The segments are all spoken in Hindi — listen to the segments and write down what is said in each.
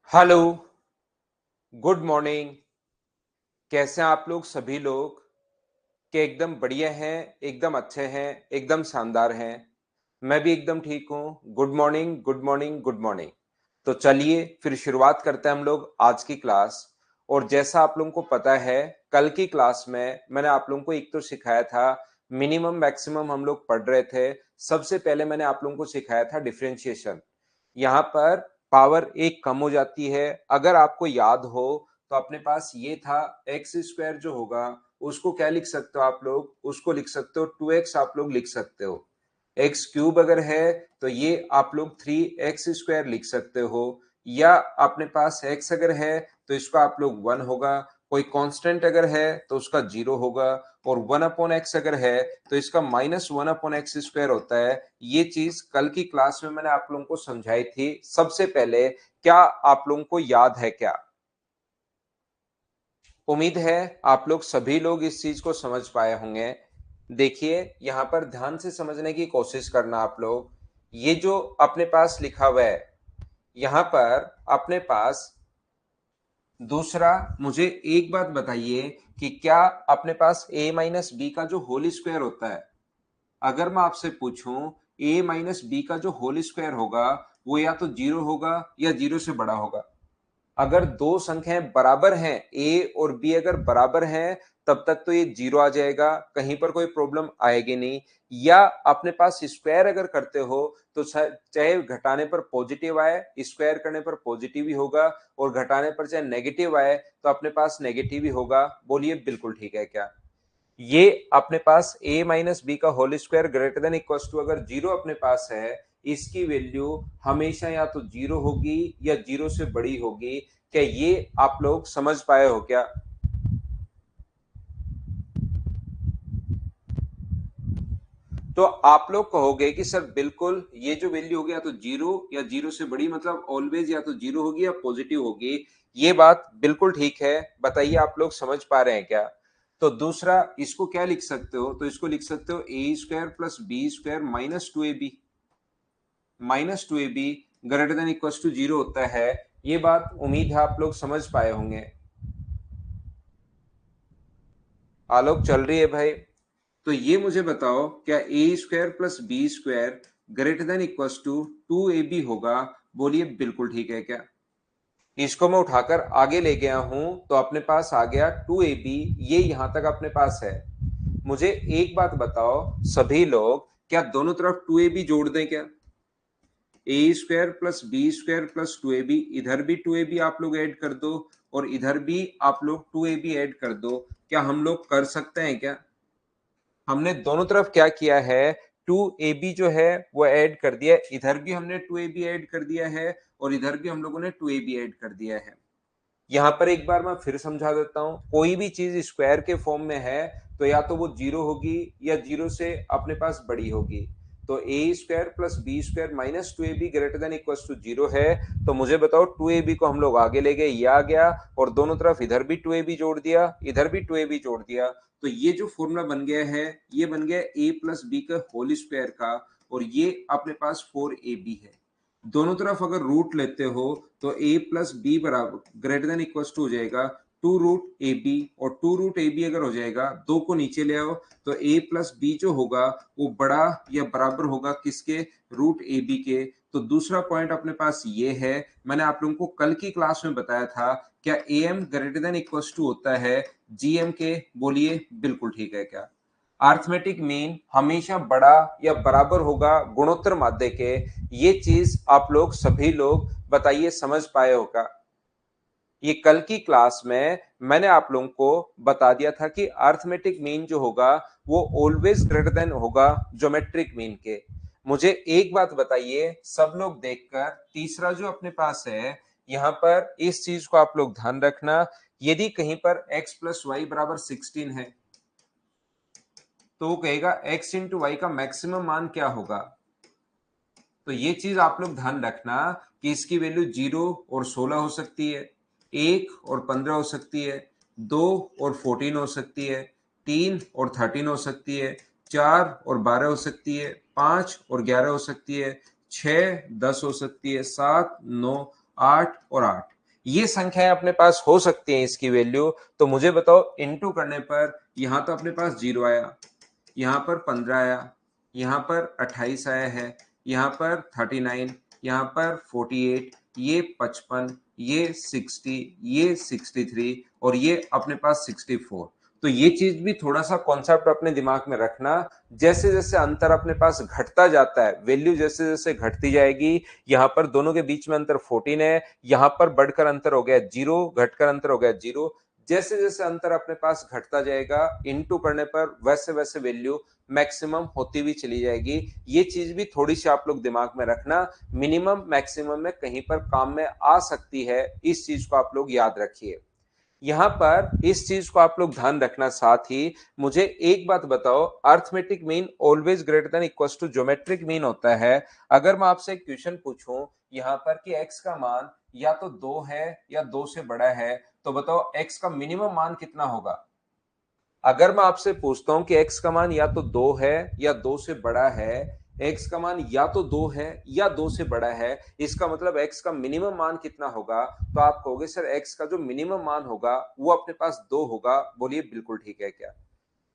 Hello, good morning. कैसे हैं आप लोग सभी लोग? क्या एकदम बढ़िया हैं, एकदम अच्छे हैं, एकदम शानदार हैं? मैं भी एकदम ठीक हूँ। Good morning, good morning, good morning. तो चलिए फिर शुरुआत करते हैं हम लोग आज की क्लास। और जैसा आप लोगों को पता है, कल की क्लास में मैंने आप लोगों को एक तो सिखाया था, मिनिमम मैक्सिमम हम लोग पढ़ रहे थे। सबसे पहले मैंने आप लोगों को सिखाया था डिफरेंशिएशन। यहाँ पर पावर एक कम हो जाती है। अगर आपको याद हो तो अपने पास ये था एक्स स्क्वायर जो होगा उसको क्या लिख सकते हो आप लोग? उसको लिख सकते हो 2x आप लोग लिख सकते हो। एक्स क्यूब अगर है तो ये आप लोग 3x² लिख सकते हो। या अपने पास x अगर है तो इसका आप लोग 1 होगा। कोई कांस्टेंट अगर है तो उसका 0 होगा। और 1/x अगर है तो इसका -1/x² होता है। ये चीज कल की क्लास में मैंने आप लोगों को समझाई थी सबसे पहले। क्या आप लोगों को याद है क्या? उम्मीद है आप लोग सभी लोग इस चीज को समझ पाए होंगे। देखिए यहां पर ध्यान से समझने की कोशिश करना आप लोग। ये जो अपने पास लिखा हुआ है, यहां पर अपने पास दूसरा, मुझे एक बात बताइए कि क्या अपने पास a-b का जो होल स्क्वायर होता है, अगर मैं आपसे पूछूं a-b का जो होल स्क्वायर होगा वो या तो 0 होगा या 0 से बड़ा होगा। अगर दो संख्याएं बराबर हैं, ए और बी अगर बराबर हैं, तब तक तो ये 0 आ जाएगा, कहीं पर कोई प्रॉब्लम आएगी नहीं। या अपने पास स्क्वायर अगर करते हो तो चाहे घटाने पर पॉजिटिव आए, स्क्वायर करने पर पॉजिटिव ही होगा। और घटाने पर चाहे नेगेटिव आए तो अपने पास नेगेटिव ही होगा। बोलिए बिल्कुल ठीक है क्या? ये अपने पास a-b का whole square greater than equal to अगर 0 अपने पास है, इसकी वैल्यू हमेशा या तो 0 होगी या 0 से बड़ी होगी। क्या ये आप लोग समझ पाए हो क्या? तो आप लोग कहोगे कि सर बिल्कुल ये जो वैल्यू होगी या तो 0 या 0 से बड़ी, मतलब ऑलवेज या तो 0 होगी या पॉजिटिव होगी। ये बात बिल्कुल ठीक है। बताइए आप लोग समझ पा रहे हैं क्या? तो दूसरा, इसको क्या लिख सकते हो? तो इसको लिख सकते हो a² + b² -2ab greater than equal to 0 होता है। ये बात उम्मीद है आप लोग समझ पाए होंगे। आलोक चल रही है भाई? तो ये मुझे बताओ, क्या a² + b² greater than equal to 2ab होगा? बोलिए बिल्कुल ठीक है क्या? इसको मैं उठाकर आगे ले गया हूं तो अपने पास आ गया 2ab। ये यहां तक अपने पास है। मुझे एक बात बताओ सभी लोग, क्या दोनों तरफ 2ab जोड़ दें क्या? a² + b² + 2ab, इधर भी 2ab आप लोग ऐड कर दो और इधर भी आप लोग 2ab ऐड कर दो। क्या हम लोग कर सकते हैं क्या? हमने दोनों तरफ क्या किया है, 2ab जो है वो ऐड कर दिया है। इधर भी हमने 2ab ऐड कर दिया है और इधर भी हम लोगों ने 2ab ऐड कर दिया है। यहाँ पर एक बार मैं फिर समझा देता हूँ, कोई भी चीज स्क्वायर के फॉर्म में है तो या तो वो 0 होगी या 0 से अपने पास बड़ी होगी। तो a² + b² -2ab greater than equal to 0 है। तो मुझे बताओ 2ab को हम लोग आगे ले गए, ये आ गया। और दोनों तरफ इधर भी 2ab जोड़ दिया, इधर भी 2ab जोड़ दिया। तो ये जो फॉर्मूला बन गया है, ये बन गया a+b का होल स्क्वायर का। और ये अपने पास 4ab है। दोनों तरफ अगर रूट लेते हो तो a+b बराबर ग्रेटर देन इक्वल टू हो जाएगा 2√ab। और 2√ab अगर हो जाएगा, दो को नीचे ले आओ तो a+b जो होगा वो बड़ा या बराबर होगा किसके? √ab के। तो दूसरा पॉइंट अपने पास ये है, मैंने आप लोगों को कल की क्लास में बताया था, क्या am greater than equal to होता है gm के? बोलिए बिल्कुल ठीक है क्या? अर्थमेटिक मीन हमेशा बड़ा या बराबर होगा गुणोत्तर माध्य के। ये चीज आप लोग सभी लोग बताइए समझ पाए होगा? ये कल की क्लास में मैंने आप लोगों को बता दिया था कि अर्थमेटिक मीन जो होगा वो ऑलवेज ग्रेटर देन होगा ज्योमेट्रिक मीन के। मुझे एक बात बताइए सब लोग देखकर, तीसरा जो अपने पास है, यहां पर इस चीज को आप लोग ध्यान रखना। यदि कहीं पर x + y = 16 है तो वो कहेगा x × y का मैक्सिमम मान क्या होगा? तो ये चीज आप लोग ध्यान रखना कि इसकी वैल्यू 0 और 16 हो सकती है, 1 और 15 हो सकती है, 2 और 14 हो सकती है, 3 और 13 हो सकती है, 4 और 12 हो सकती है, 5 और 11 हो सकती है, 6 10 हो सकती है, 7 9 8 और 8। ये संख्याएं अपने पास हो सकती हैं इसकी वैल्यू, तो मुझे बताओ इनटू करने पर यहाँ तो अपने पास 0 आया, यहाँ पर 15 आया, यहाँ पर 28 आया है, यहाँ पर 39, यहाँ पर 48, ये 55, ये 60, ये 63 और ये अपने पास 64। तो ये चीज भी थोड़ा सा कॉन्सेप्ट अपने दिमाग में रखना, जैसे जैसे अंतर अपने पास घटता जाता है, वैल्यू जैसे जैसे घटती जाएगी, यहाँ पर दोनों के बीच में अंतर 14 है, यहाँ पर बढ़कर अंतर हो गया 0, घटकर अंतर हो गया 0। जैसे जैसे अंतर अपने पास घटता जाएगा इनटू करने पर वैसे वैसे वैल्यू मैक्सिमम होती हुई चली जाएगी। ये चीज भी थोड़ी सी आप लोग दिमाग में रखना, मिनिमम मैक्सिमम में कहीं पर काम में आ सकती है, इस चीज को आप लोग याद रखिए। यहां पर इस चीज को आप लोग ध्यान रखना। साथ ही मुझे एक बात बताओ, arithmetic mean always greater than equal to geometric mean होता है। अगर मैं आपसे एक क्वेश्चन पूछूं यहां पर कि x का मान या तो 2 है या 2 से बड़ा है, तो बताओ x का मिनिमम मान कितना होगा। अगर मैं आपसे पूछता हूं कि x का मान या तो 2 है या 2 से बड़ा है, x का मान या तो 2 है या 2 से बड़ा है, इसका मतलब x का मिनिमम मान कितना होगा, तो आप कहोगे सर x का जो मिनिमम मान होगा वो अपने पास 2 होगा। बोलिए बिल्कुल ठीक है क्या।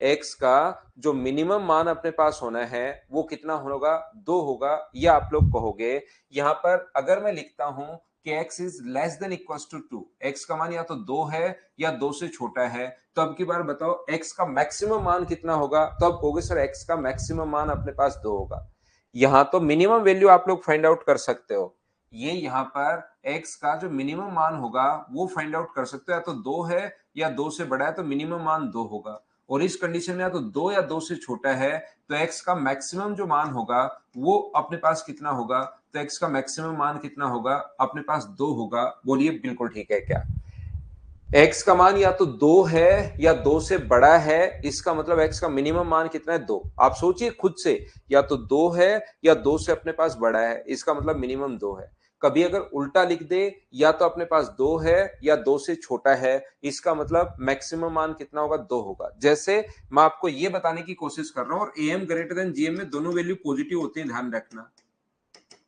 x का जो मिनिमम मान अपने पास होना है वो कितना होगा, 2 होगा, ये आप लोग कहोगे। यहां पर अगर मैं लिखता हूं कि x is less than equal to 2, x का मान या तो 2 है या 2 से छोटा है, तो अब की बार बताओ x का मैक्सिमम मान कितना होगा, तो अब कहोगे सर x का मैक्सिमम मान अपने पास 2 होगा। यहां तो मिनिमम वैल्यू आप लोग फाइंड आउट कर सकते हो, ये यहां पर x का जो मिनिमम मान होगा वो फाइंड आउट कर सकते हो, या तो 2 है या 2 से बड़ा है तो मिनिमम मान 2 होगा। और इस कंडीशन में या तो 2 या 2 से छोटा है तो x का मैक्सिमम जो मान होगा वो अपने पास कितना होगा, तो x का मैक्सिमम मान कितना होगा, अपने पास 2 होगा। बोलिए बिल्कुल ठीक है क्या। x का मान या तो 2 है या 2 से बड़ा है, इसका मतलब x का मिनिमम मान कितना है, 2। आप सोचिए खुद से, या तो 2 है या 2 से अपने पास बड़ा है, इसका मतलब मिनिमम 2 है। कभी अगर उल्टा लिख दे, या तो अपने पास 2 है या 2 से छोटा है, इसका मतलब मैक्सिमम मान कितना होगा, 2 होगा। जैसे मैं आपको यह बताने की कोशिश कर रहा हूं, और am ग्रेटर देन gm में दोनों वैल्यू पॉजिटिव होती है, ध्यान रखना।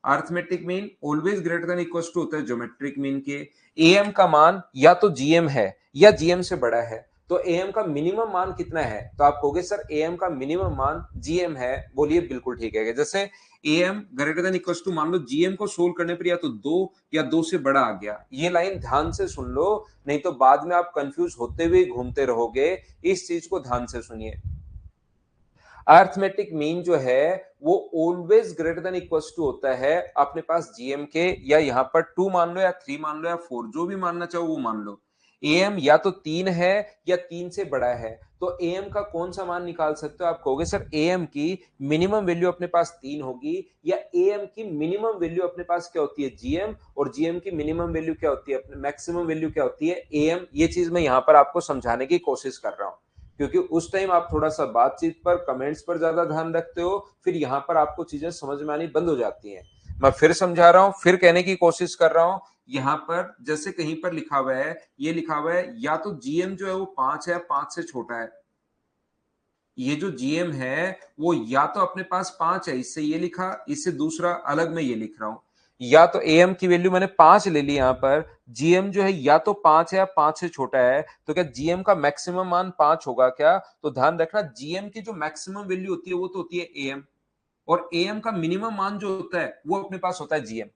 Arithmetic mean always greater than equal to होता है ज्योमेट्रिक मीन के। एएम का मान या तो जीएम है या जीएम से बड़ा है, तो एएम का मिनिमम मान कितना है, तो आप कहोगे सर एएम का मिनिमम मान जीएम है। बोलिए बिल्कुल ठीक है। जैसे AM greater than equal to, मान लो जीएम को सोल्व करने पर या तो 2 या 2 से बड़ा आ गया। ये लाइन ध्यान से सुन लो, नहीं तो बाद में आप कंफ्यूज होते हुए घूमते रहोगे। इस चीज को ध्यान से सुनिए। अर्थमेटिक मीन जो है वो always greater than equals to होता है अपने पास जीएम के, या यहां पर 2 मान लो या 3 मान लो या 4, जो भी मानना चाहो वो मान लो। एएम या तो 3 है या 3 से बड़ा है, तो एएम का कौन सा मान निकाल सकते हो। आप कहोगे सर एएम की मिनिमम वैल्यू अपने पास 3 होगी, या एएम की मिनिमम वैल्यू अपने पास क्या होती है, जीएम, और जीएम की मिनिमम वैल्यू क्या होती है, मैक्सिमम वैल्यू क्या होती है, एएम। ये चीज मैं यहां पर आपको समझाने की कोशिश कर रहा हूं, क्योंकि उस टाइम आप थोड़ा सा बातचीत पर, कमेंट्स पर ज्यादा ध्यान रखते हो, फिर यहां पर आपको चीजें समझ में आनी बंद हो जाती हैं। मैं फिर समझा रहा हूं, फिर कहने की कोशिश कर रहा हूं। यहां पर जैसे कहीं पर लिखा हुआ है, ये लिखा हुआ है या तो जीएम जो है वो 5 है, 5 से छोटा है। ये जो जीएम है वो या तो अपने पास 5 है, इससे ये लिखा, इससे दूसरा अलग में ये लिख रहा हूं। या तो एएम की वैल्यू मैंने 5 ले ली, यहां पर जीएम जो है या तो 5 है या 5 से छोटा है, तो क्या जीएम का मैक्सिमम मान 5 होगा क्या। तो ध्यान रखना, जीएम की जो मैक्सिमम वैल्यू होती है वो तो होती है एएम, और एएम का मिनिमम मान जो होता है वो अपने पास होता है जीएम।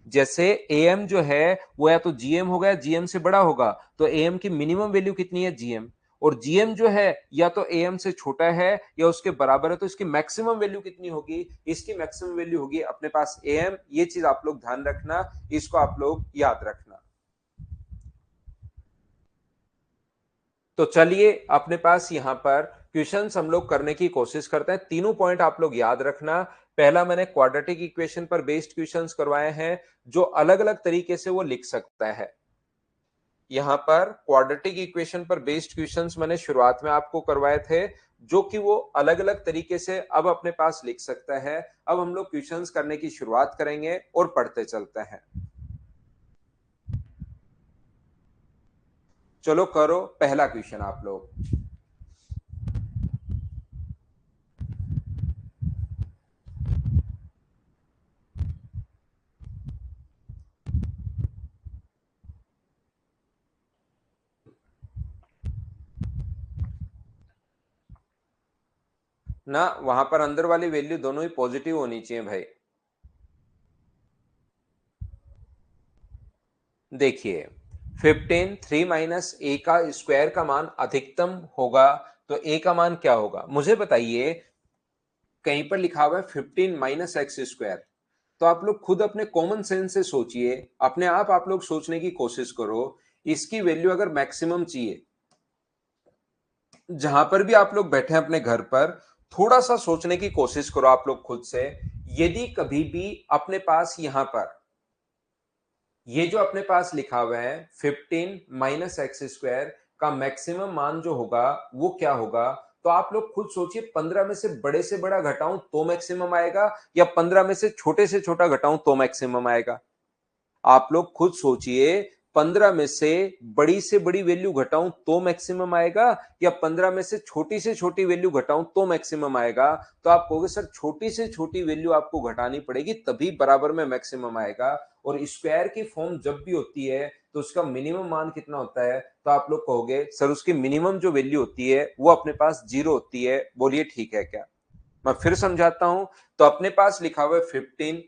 जैसे एएम जो है वो या तो जीएम होगा या जीएम से बड़ा होगा, तो एएम की मिनिमम वैल्यू कितनी है, जीएम। और जीएम जो है या तो एएम से छोटा है या उसके बराबर है, तो इसकी मैक्सिमम वैल्यू कितनी होगी, इसकी मैक्सिमम वैल्यू होगी अपने पास एएम। ये चीज आप लोग ध्यान रखना, इसको आप लोग याद रखना। तो चलिए अपने पास यहां पर क्वेश्चंस हम लोग करने की कोशिश करते हैं। तीनों पॉइंट आप लोग याद रखना। पहला मैंने क्वाड्रेटिक इक्वेशन पर बेस्ड क्वेश्चंस करवाए हैं, जो अलग अलग तरीके से वो लिख सकता है। यहां पर क्वाड्रेटिक इक्वेशन पर बेस्ड क्वेश्चंस मैंने शुरुआत में आपको करवाए थे, जो कि वो अलग अलग तरीके से अब अपने पास लिख सकता है। अब हम लोग क्वेश्चंस करने की शुरुआत करेंगे और पढ़ते चलते हैं। चलो करो पहला क्वेश्चन आप लोग। ना, वहां पर अंदर वाली वैल्यू दोनों ही पॉजिटिव होनी चाहिए भाई। देखिए 15 3 माइनस ए का स्क्वायर का मान अधिकतम होगा, तो ए का मान क्या होगा मुझे बताइए। कहीं पर लिखा हुआ है 15 माइनस एक्स स्क्वायर, तो आप लोग खुद अपने कॉमन सेंस से सोचिए, अपने आप लोग सोचने की कोशिश करो। इसकी वैल्यू अगर मैक्सिमम चाहिए, जहां पर भी आप लोग बैठे हैं अपने घर पर, थोड़ा सा सोचने की कोशिश करो आप लोग खुद से। यदि कभी भी अपने पास यहां पर ये जो अपने पास लिखा हुआ है 15 माइनस एक्स स्क्वायर का मैक्सिमम मान जो होगा वो क्या होगा, तो आप लोग खुद सोचिए 15 में से बड़ा घटाऊं तो मैक्सिमम आएगा, या 15 में से छोटा घटाऊं तो मैक्सिमम आएगा। आप लोग खुद सोचिए, 15 में से बड़ी वैल्यू घटाऊं तो मैक्सिमम आएगा, या 15 में से छोटी वैल्यू घटाऊं तो मैक्सिमम आएगा। तो आप कहोगे सर छोटी से छोटी वैल्यू आपको घटानी पड़ेगी तभी बराबर में मैक्सिमम आएगा। और स्क्वायर की फॉर्म जब भी होती है तो उसका मिनिमम मान कितना होता है, तो आप लोग कहोगे सर उसकी मिनिमम जो वैल्यू होती है वो अपने पास 0 होती है। बोलिए ठीक है क्या? मैं फिर समझाता हूं। तो अपने पास लिखा हुआ है 15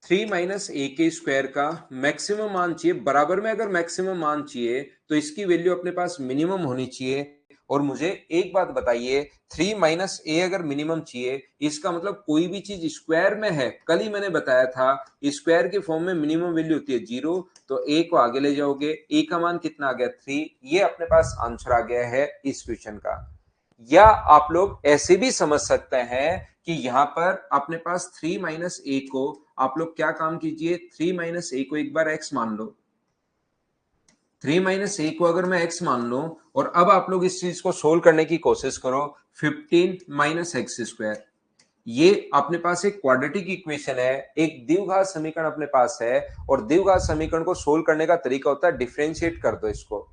3 माइनस ए के स्क्वायर का मैक्सिमम मान चाहिए, बराबर में अगर मैक्सिमम मान चाहिए तो इसकी वैल्यू अपने पास मिनिमम होनी चाहिए। और मुझे एक बात बताइए, 3 माइनस ए अगर मिनिमम चाहिए, इसका मतलब कोई भी चीज स्क्वायर में है, कल ही मैंने बताया था स्क्वायर के फॉर्म में मिनिमम वैल्यू होती है 0। तो ए को आगे ले जाओगे, ए का मान कितना आ गया 3, ये अपने पास आंसर आ गया है इस क्वेश्चन का। या आप लोग ऐसे भी समझ सकते हैं कि यहां पर अपने पास 3 माइनस ए को आप लोग क्या काम कीजिए, 3 माइनस ए को एक बार एक्स मान लो। 3 माइनस ए को अगर मैं एक्स मान लो, और अब आप लोग इस चीज को सोल्व करने की कोशिश करो, 15 माइनस एक्स स्क्वायर, ये अपने पास एक क्वाड्रेटिक इक्वेशन है, एक द्विघात समीकरण अपने पास है। और द्विघात समीकरण को सोल्व करने का तरीका होता है डिफरेंशिएट कर दो इसको।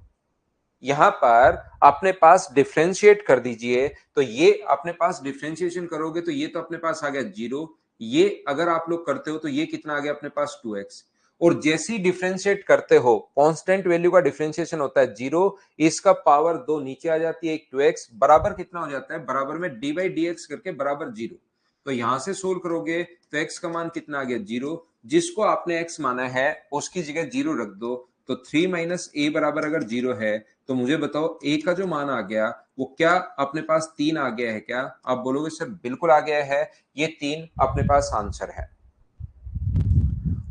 यहां पर अपने पास डिफरेंशिएट कर दीजिए, तो ये अपने पास डिफरेंशिएशन करोगे तो ये तो अपने पास आ गया 0। ये अगर आप लोग करते हो तो ये कितना आ गया अपने पास 2x। और जैसे ही डिफरेंशिएट करते हो, कांस्टेंट वैल्यू का डिफरेंशिएशन होता है 0, इसका पावर 2 नीचे आ जाती है, एक 2x बराबर कितना हो जाता है, बराबर में डी बाई डी एक्स करके बराबर 0। तो यहां से सोल्व करोगे तो x का मान कितना आ गया 0, जिसको आपने x माना है उसकी जगह 0 रख दो। तो 3 माइनस ए बराबर अगर 0 है, तो मुझे बताओ ए का जो मान आ गया वो क्या अपने पास 3 आ गया है क्या? आप बोलोगे सर बिल्कुल आ गया है, ये 3 अपने पास आंसर है।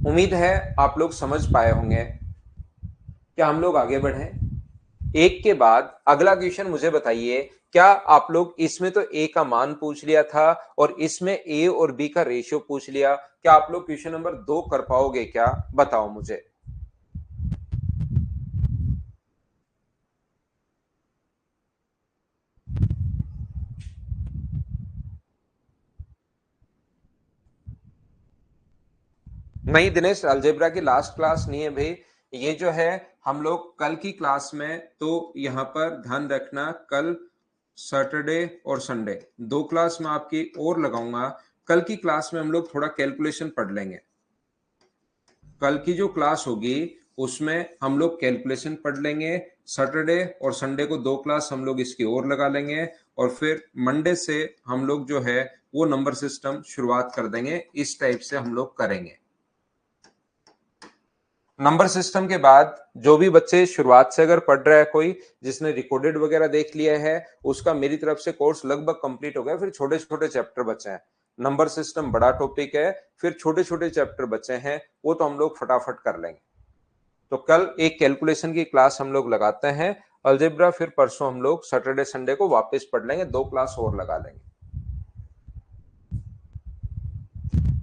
उम्मीद है आप लोग समझ पाए होंगे। क्या हम लोग आगे बढ़े? एक के बाद अगला क्वेश्चन मुझे बताइए, क्या आप लोग इसमें तो ए का मान पूछ लिया था और इसमें ए और बी का रेशियो पूछ लिया, क्या आप लोग क्वेश्चन नंबर 2 कर पाओगे क्या? बताओ मुझे। नहीं दिनेश, अलजेब्रा की लास्ट क्लास नहीं है भाई। ये जो है हम लोग कल की क्लास में, तो यहां पर ध्यान रखना, कल सैटरडे और संडे 2 क्लास में आपकी और लगाऊंगा। कल की क्लास में हम लोग थोड़ा कैलकुलेशन पढ़ लेंगे। कल की जो क्लास होगी उसमें हम लोग कैलकुलेशन पढ़ लेंगे। सैटरडे और संडे को 2 क्लास हम लोग इसकी और लगा लेंगे, और फिर मंडे से हम लोग जो है वो नंबर सिस्टम शुरुआत कर देंगे। इस टाइप से हम लोग करेंगे। नंबर सिस्टम के बाद जो भी बच्चे शुरुआत से अगर पढ़ रहा है, कोई जिसने रिकॉर्डेड वगैरह देख लिया है, उसका मेरी तरफ से कोर्स लगभग कंप्लीट हो गया। फिर छोटे छोटे चैप्टर बचे हैं। नंबर सिस्टम बड़ा टॉपिक है, फिर छोटे छोटे चैप्टर बचे हैं, वो तो हम लोग फटाफट कर लेंगे। तो कल एक कैलकुलेशन की क्लास हम लोग लगाते हैं। अलजेब्रा फिर परसों हम लोग सैटरडे संडे को वापस पढ़ लेंगे, 2 क्लास और लगा लेंगे।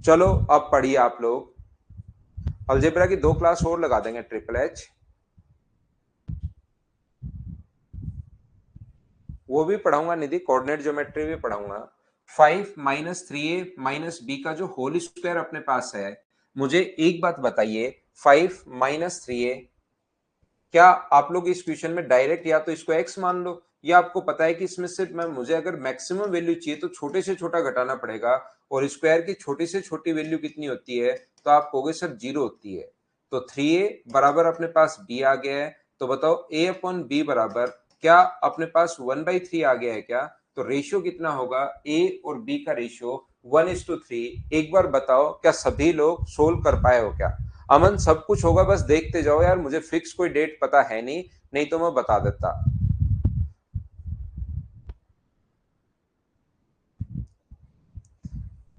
चलो अब पढ़िए आप लोग। अलजेब्रा की 2 क्लास और लगा देंगे, ट्रिपल एच। वो भी पढ़ाऊंगा निधि, कोऑर्डिनेट ज्योमेट्री भी पढ़ाऊंगा। 5 माइनस 3a माइनस बी का जो होल स्क्वायर अपने पास है, मुझे एक बात बताइए, 5 माइनस 3a, क्या आप लोग इस क्वेश्चन में डायरेक्ट या तो इसको x मान लो, या आपको पता है कि इसमें सिर्फ मैं, मुझे अगर मैक्सिमम वैल्यू चाहिए तो छोटे से छोटा घटाना पड़ेगा, और स्क्वायर की छोटी से छोटी वैल्यू कितनी होती है, तो आप कहोगे सर 0 होती है। तो 3a बराबर अपने पास b आ गया है। तो बताओ a अपॉन बी बराबर क्या अपने पास 1/3 आ गया है क्या? तो रेशियो कितना होगा? ए और बी का रेशियो 1:3। एक बार बताओ क्या सभी लोग सोल्व कर पाए हो क्या? अमन सब कुछ होगा, बस देखते जाओ यार, मुझे फिक्स कोई डेट पता है नहीं, नहीं तो मैं बता देता।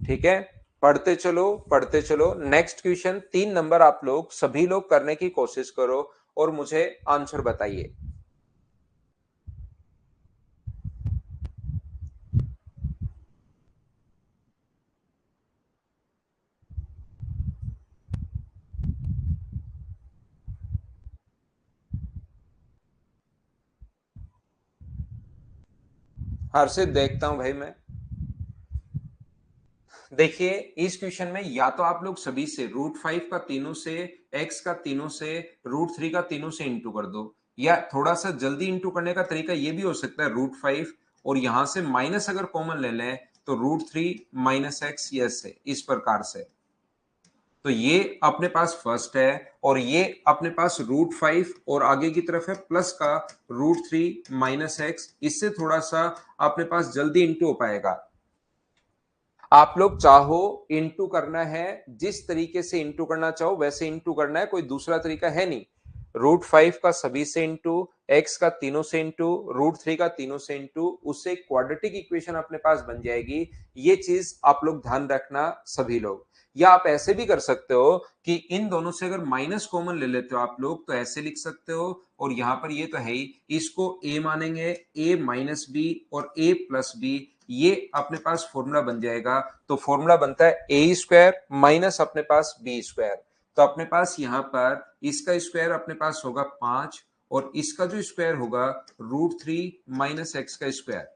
ठीक है, पढ़ते चलो पढ़ते चलो। नेक्स्ट क्वेश्चन 3 नंबर आप लोग सभी लोग करने की कोशिश करो और मुझे आंसर बताइए। हर्षित देखता हूं भाई मैं। देखिए इस क्वेश्चन में या तो आप लोग सभी से √5 का तीनों से, x का तीनों से, √3 का तीनों से इंटू कर दो, या थोड़ा सा जल्दी इंटू करने का तरीका ये भी हो सकता है √5 और यहां से माइनस अगर कॉमन ले लें तो √3 माइनस एक्स, यस है इस प्रकार से। तो ये अपने पास फर्स्ट है और ये अपने पास √5 और आगे की तरफ है प्लस का √3 माइनस एक्स। इससे थोड़ा सा अपने पास जल्दी इंटू हो पाएगा। आप लोग चाहो इंटू करना है, जिस तरीके से इंटू करना चाहो वैसे इंटू करना है, कोई दूसरा तरीका है नहीं। √5 का सभी से इंटू, एक्स का तीनों से इंटू, √3 का तीनों से इंटू, उससे क्वाड्रेटिक इक्वेशन अपने पास बन जाएगी। ये चीज आप लोग ध्यान रखना सभी लोग। या आप ऐसे भी कर सकते हो कि इन दोनों से अगर माइनस कॉमन ले लेते हो आप लोग तो ऐसे लिख सकते हो, और यहां पर ये तो है ही, इसको ए मानेंगे, ए माइनस बी और ए प्लस बी, ये अपने पास फॉर्मूला बन जाएगा। तो फॉर्मूला बनता है ए स्क्वायर माइनस अपने पास बी स्क्वायर। तो अपने पास यहां पर इसका स्क्वायर अपने पास होगा 5 और इसका जो स्क्वायर होगा √3 माइनस एक्स का स्क्वायर।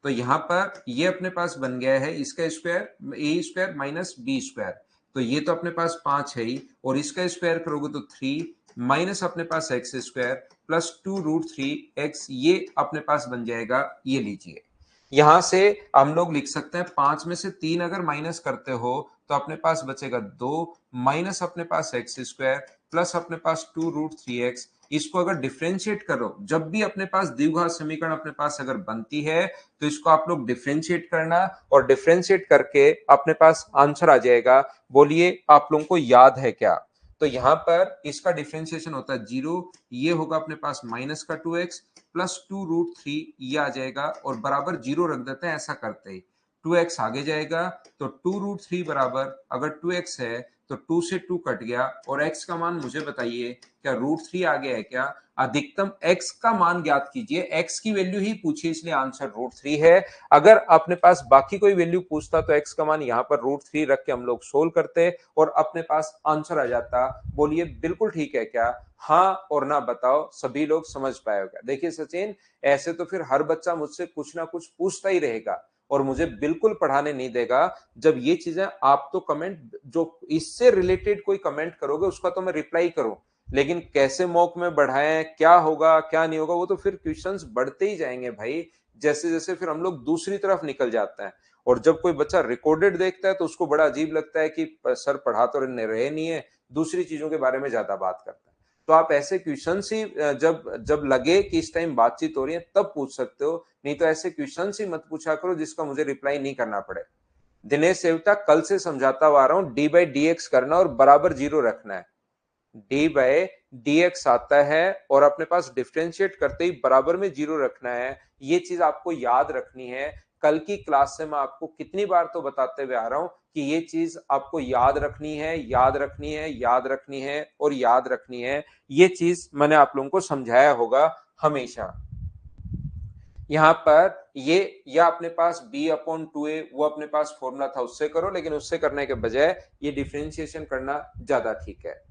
तो यहां पर ये अपने पास बन गया है इसका स्क्वायर ए स्क्वायर माइनस बी स्क्वायर। तो ये तो अपने पास 5 है ही, और इसका स्क्वायर करोगे तो 3 माइनस अपने पास एक्स स्क्वायर प्लस 2√3 एक्स, ये अपने पास बन जाएगा। ये लीजिए, यहां से हम लोग लिख सकते हैं 5 में से 3 अगर माइनस करते हो तो अपने पास बचेगा 2 माइनस अपने पास एक्स स्क्वायर प्लस अपने पास 2√3 एक्स। इसको अगर डिफ्रेंशिएट करो, जब भी अपने पास द्विघात समीकरण अपने पास अगर बनती है तो इसको आप लोग डिफ्रेंशिएट करना, और डिफ्रेंशिएट करके अपने पास आंसर आ जाएगा। बोलिए आप लोगों को याद है क्या? तो यहां पर इसका डिफ्रेंशिएशन होता है 0, ये होगा अपने पास माइनस का 2x प्लस 2√3, ये आ जाएगा और बराबर 0 रख देते हैं। ऐसा करते ही 2x आगे जाएगा तो 2√3 बराबर, अगर 2x है तो 2 से 2 कट गया, और x का मान मुझे बताइए क्या √3 आ गया है क्या? अधिकतम x का मान ज्ञात कीजिए, x की वैल्यू ही पूछी इसलिए आंसर √3 है। अगर अपने पास बाकी कोई वैल्यू पूछता तो x का मान यहां पर √3 रख के हम लोग सोल्व करते और अपने पास आंसर आ जाता। बोलिए बिल्कुल ठीक है क्या? हाँ और ना बताओ, सभी लोग समझ पाए होगा। देखिए सचिन, ऐसे तो फिर हर बच्चा मुझसे कुछ ना कुछ पूछता ही रहेगा और मुझे बिल्कुल पढ़ाने नहीं देगा। जब ये चीजें आप तो कमेंट जो इससे रिलेटेड कोई कमेंट करोगे उसका तो मैं रिप्लाई करूं, लेकिन कैसे मॉक में बढ़ाएं, क्या होगा क्या नहीं होगा, वो तो फिर क्वेश्चंस बढ़ते ही जाएंगे भाई, जैसे जैसे फिर हम लोग दूसरी तरफ निकल जाते हैं। और जब कोई बच्चा रिकॉर्डेड देखता है तो उसको बड़ा अजीब लगता है कि सर पढ़ा तो रहे नहीं है, दूसरी चीजों के बारे में ज्यादा बात करता है। तो आप ऐसे क्वेश्चन ही जब जब लगे कि इस टाइम बातचीत हो रही है तब पूछ सकते हो, नहीं तो ऐसे क्वेश्चन ही मत पूछा करो जिसका मुझे रिप्लाई नहीं करना पड़े। दिनेश सेवता कल से समझाता हुआ आ रहा हूं, d/dx करना और बराबर 0 रखना है। d/dx आता है और अपने पास डिफरेंशिएट करते ही बराबर में 0 रखना है। ये चीज आपको याद रखनी है। कल की क्लास से मैं आपको कितनी बार तो बताते हुए आ रहा हूं कि ये चीज आपको याद रखनी है, याद रखनी है, याद रखनी है और याद रखनी है। ये चीज मैंने आप लोगों को समझाया होगा हमेशा। यहाँ पर ये, या अपने पास b/2a वो अपने पास फॉर्मूला था उससे करो, लेकिन उससे करने के बजाय ये डिफरेंशिएशन करना ज्यादा ठीक है।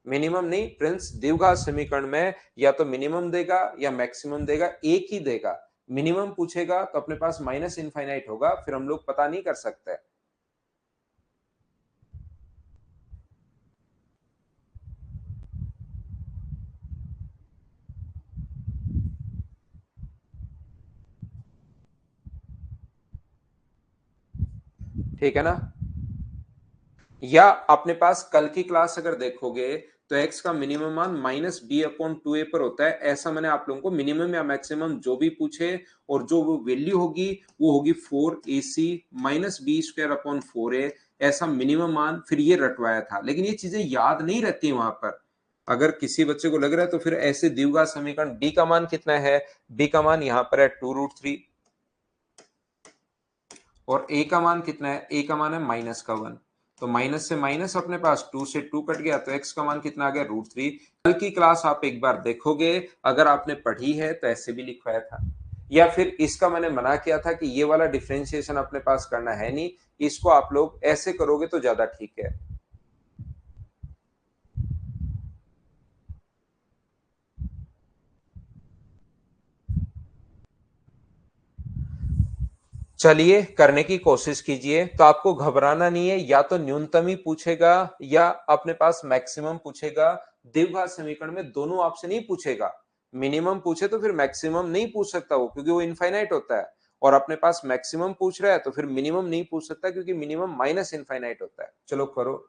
मिनिमम नहीं प्रिंस, द्विघात समीकरण में या तो मिनिमम देगा या मैक्सिमम देगा, एक ही देगा। मिनिमम पूछेगा तो अपने पास माइनस इनफाइनाइट होगा, फिर हम लोग पता नहीं कर सकते। ठीक है ना? या अपने पास कल की क्लास अगर देखोगे तो x का मिनिमम मान माइनस बी अपॉन टू ए पर होता है। ऐसा मैंने आप लोगों को मिनिमम या मैक्सिमम जो भी पूछे और जो वो वैल्यू होगी वो होगी 4ac minus B square upon 4a, ऐसा मिनिमम मान फिर ये रटवाया था। लेकिन ये चीजें याद नहीं रहती वहां पर। अगर किसी बच्चे को लग रहा है तो फिर ऐसे द्विघात समीकरण b का मान कितना है, b का मान यहाँ पर है 2√3 और a का मान कितना है, a का मान है माइनस का 1। तो माइनस से माइनस अपने पास 2 से 2 कट गया तो x का मान कितना आ गया √3। कल की क्लास आप एक बार देखोगे, अगर आपने पढ़ी है तो ऐसे भी लिखवाया था। या फिर इसका मैंने मना किया था कि ये वाला डिफरेंशिएशन अपने पास करना है नहीं, इसको आप लोग ऐसे करोगे तो ज्यादा ठीक है। चलिए करने की कोशिश कीजिए। तो आपको घबराना नहीं है, या तो न्यूनतम ही पूछेगा या अपने पास मैक्सिमम पूछेगा। द्विघात समीकरण में दोनों ऑप्शन ही पूछेगा। मिनिमम पूछे तो फिर मैक्सिमम नहीं पूछ सकता वो, क्योंकि वो इनफाइनाइट होता है। और अपने पास मैक्सिमम पूछ रहा है तो फिर मिनिमम नहीं पूछ सकता, क्योंकि मिनिमम माइनस इनफाइनाइट होता है। चलो करो।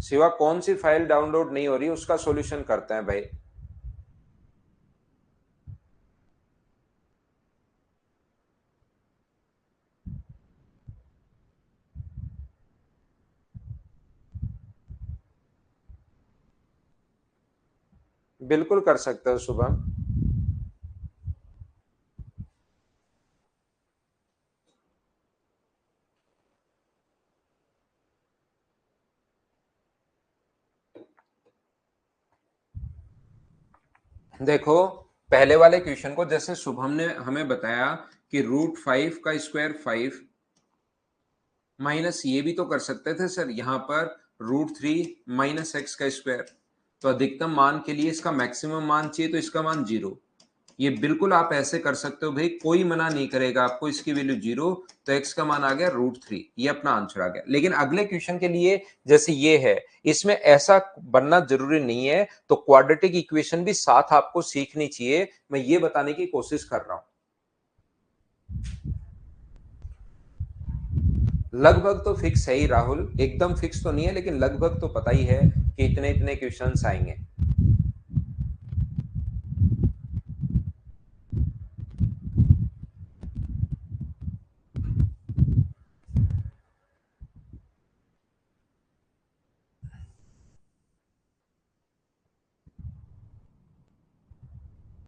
सिवा कौन सी फाइल डाउनलोड नहीं हो रही उसका सॉल्यूशन करते हैं भाई। बिल्कुल कर सकते हो शुभम। देखो, पहले वाले क्वेश्चन को जैसे शुभम ने हमें बताया कि √5 का स्क्वायर 5 माइनस ये भी तो कर सकते थे सर, यहाँ पर √3 माइनस एक्स का स्क्वायर। तो अधिकतम मान के लिए इसका मैक्सिमम मान चाहिए तो इसका मान 0। ये बिल्कुल आप ऐसे कर सकते हो भाई, कोई मना नहीं करेगा आपको। इसकी वैल्यू 0 तो एक्स का मान आ गया √3, ये अपना आंसर आ गया। लेकिन अगले क्वेश्चन के लिए जैसे ये है, इसमें ऐसा बनना जरूरी नहीं है। तो क्वाड्रेटिक इक्वेशन भी साथ आपको सीखनी चाहिए, मैं ये बताने की कोशिश कर रहा हूं। लगभग तो फिक्स है ही राहुल, एकदम फिक्स तो नहीं है, लेकिन लगभग तो पता ही है कि इतने इतने क्वेश्चंस आएंगे।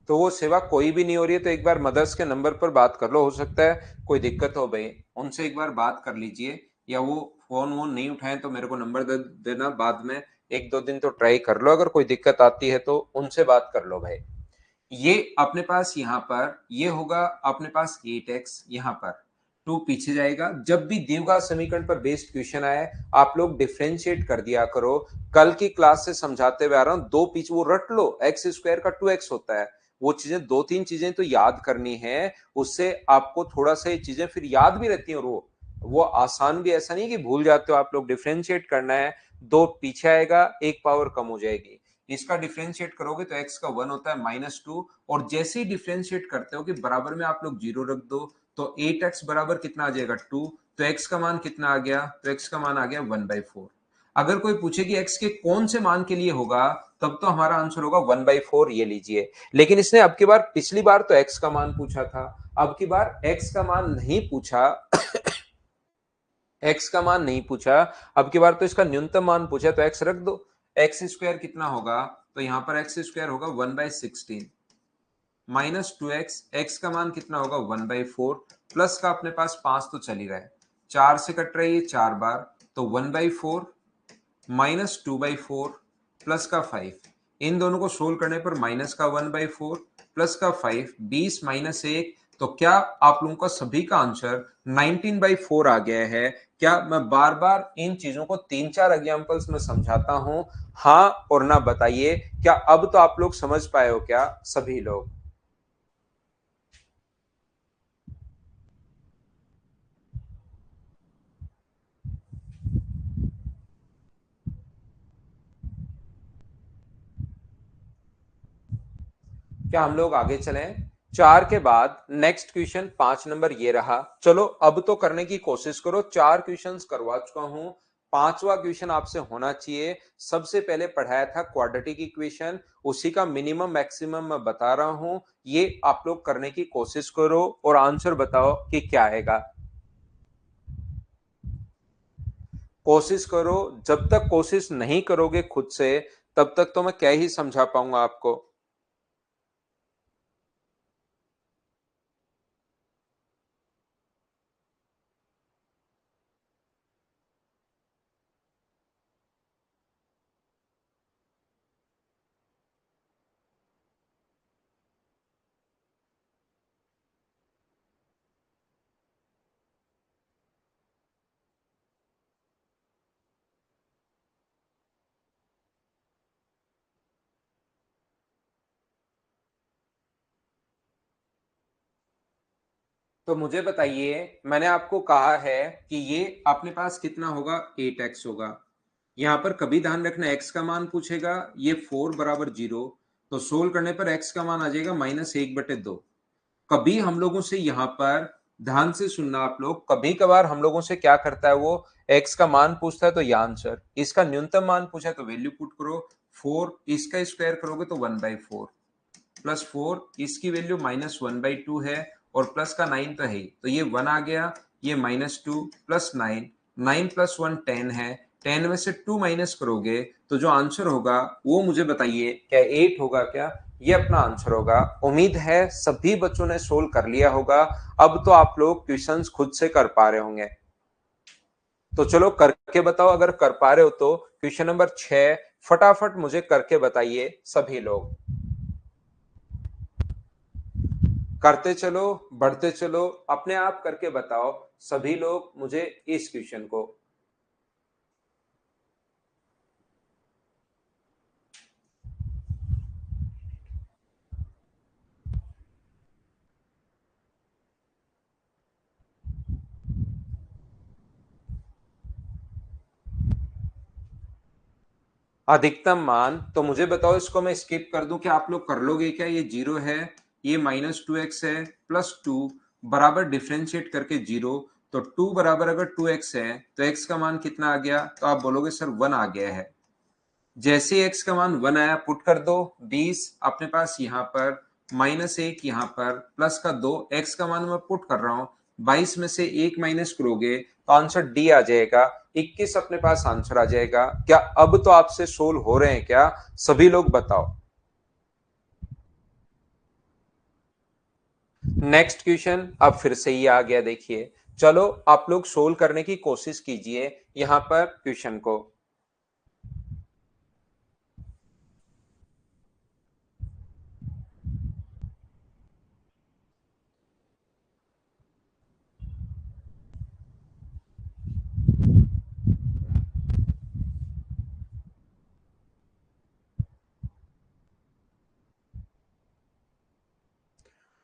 तो वो सेवा कोई भी नहीं हो रही है तो एक बार मदर्स के नंबर पर बात कर लो, हो सकता है कोई दिक्कत हो भाई, उनसे एक बार बात कर लीजिए। या वो फोन वोन नहीं उठाएं तो मेरे को नंबर दे देना बाद में। एक दो दिन तो ट्राई कर लो, अगर कोई दिक्कत आती है तो उनसे बात कर लो भाई। ये अपने पास यहाँ पर ये होगा अपने पास 8x, यहाँ पर 2 पीछे जाएगा। जब भी द्विघात समीकरण पर बेस्ड क्वेश्चन आए आप लोग डिफरेंशिएट कर दिया करो। कल की क्लास से समझाते हुए आ रहा हूं, दो पीछे वो रट लो, एक्स स्क्वायर का 2x होता है। वो चीजें दो तीन चीजें तो याद करनी है, उससे आपको थोड़ा सा ये चीजें फिर याद भी रहती हैं। और वो आसान भी ऐसा नहीं कि भूल जाते हो आप लोग। डिफरेंशिएट करना है, दो पीछे आएगा, एक पावर कम हो जाएगी। इसका डिफरेंशिएट करोगे तो x का 1 होता है -2। और जैसे ही डिफरेंशिएट करते हो कि बराबर में आप लोग 0 रख दो तो 8x बराबर कितना आ जाएगा 2। तो x का मान कितना आ गया, तो x का मान आ गया 1/4। अगर कोई पूछे कि x के कौन से मान के लिए होगा, तब तो हमारा आंसर होगा 1/4, ये लीजिए। लेकिन इसने अब की बार, पिछली बार तो x का मान पूछा था, अब की बार x का मान नहीं पूछा। x का मान नहीं पूछा, अब की बार तो इसका न्यूनतम मान पूछा, तो x रख दो। एक्स स्क्वायर कितना होगा, तो यहां पर एक्स स्क्वायर होगा 1/16 -2x। एक्स का मान कितना होगा 1/4, प्लस का अपने पास 5 तो चल ही रहा है, 4 से कट रही है 4 बार, तो 1/4 -2/4 प्लस का 5। इन दोनों को सोल्व करने पर माइनस का 1/4 प्लस का 5, 20 माइनस 1। तो क्या आप लोगों का सभी का आंसर 19/4 आ गया है? क्या मैं बार बार इन चीजों को 3-4 एग्जांपल्स में समझाता हूं? हाँ और ना बताइए, क्या अब तो आप लोग समझ पाए हो क्या सभी लोग? क्या हम लोग आगे चलें? 4 के बाद नेक्स्ट क्वेश्चन 5 नंबर ये रहा। चलो अब तो करने की कोशिश करो, 4 क्वेश्चंस करवा चुका हूं, पांचवा क्वेश्चन आपसे होना चाहिए। सबसे पहले पढ़ाया था क्वाड्रेटिक इक्वेशन, उसी का मिनिमम मैक्सिमम मैं बता रहा हूं, ये आप लोग करने की कोशिश करो और आंसर बताओ कि क्या आएगा। कोशिश करो, जब तक कोशिश नहीं करोगे खुद से तब तक तो मैं क्या ही समझा पाऊंगा आपको। तो मुझे बताइए, मैंने आपको कहा है कि ये अपने पास कितना होगा, 8x होगा। यहां पर कभी ध्यान रखना x का मान पूछेगा, ये 4 बराबर 0, तो सोल्व करने पर x का मान आ जाएगा -1/2। कभी हम लोगों से यहाँ पर ध्यान से सुनना आप लोग, कभी कभार हम लोगों से क्या करता है वो, x का मान पूछता है तो ये आंसर, इसका न्यूनतम मान पूछा है तो वैल्यू पुट करो। 4 इसका स्क्वायर करोगे तो 1/4, +4 इसकी वैल्यू -1/2 है, और प्लस का 9 तो है ही, तो ये 1 आ गया, ये -2 प्लस 9, 9 + 1 10 है, 10 में से 2 माइनस करोगे तो जो आंसर होगा वो मुझे बताइए, क्या 8 होगा क्या? ये अपना आंसर होगा। उम्मीद है सभी बच्चों ने सोल्व कर लिया होगा। अब तो आप लोग क्वेश्चंस खुद से कर पा रहे होंगे, तो चलो करके बताओ। अगर कर पा रहे हो तो क्वेश्चन नंबर 6 फटाफट मुझे करके बताइए सभी लोग। करते चलो, बढ़ते चलो, अपने आप करके बताओ सभी लोग मुझे इस क्वेश्चन को। अधिकतम मान तो मुझे बताओ, इसको मैं स्किप कर दूं, क्या आप लोग कर लोगे क्या? ये 0 है, ये -2x है, +2 बराबर डिफ्रेंशिएट करके 0, तो 2 बराबर अगर 2x है तो x का मान कितना आ गया? तो आप बोलोगे सर 1 आ गया है। जैसे ही x का मान 1 आया पुट कर दो, 20 अपने पास यहाँ पर, -1 यहाँ पर, प्लस का 2, x का मान मैं पुट कर रहा हूं, 22 में से 1 माइनस करोगे तो आंसर डी आ जाएगा, 21 अपने पास आंसर आ जाएगा। क्या अब तो आपसे सोल्व हो रहे हैं क्या? सभी लोग बताओ। नेक्स्ट क्वेश्चन अब फिर से ही आ गया, देखिए। चलो आप लोग सोल्व करने की कोशिश कीजिए यहां पर क्वेश्चन को।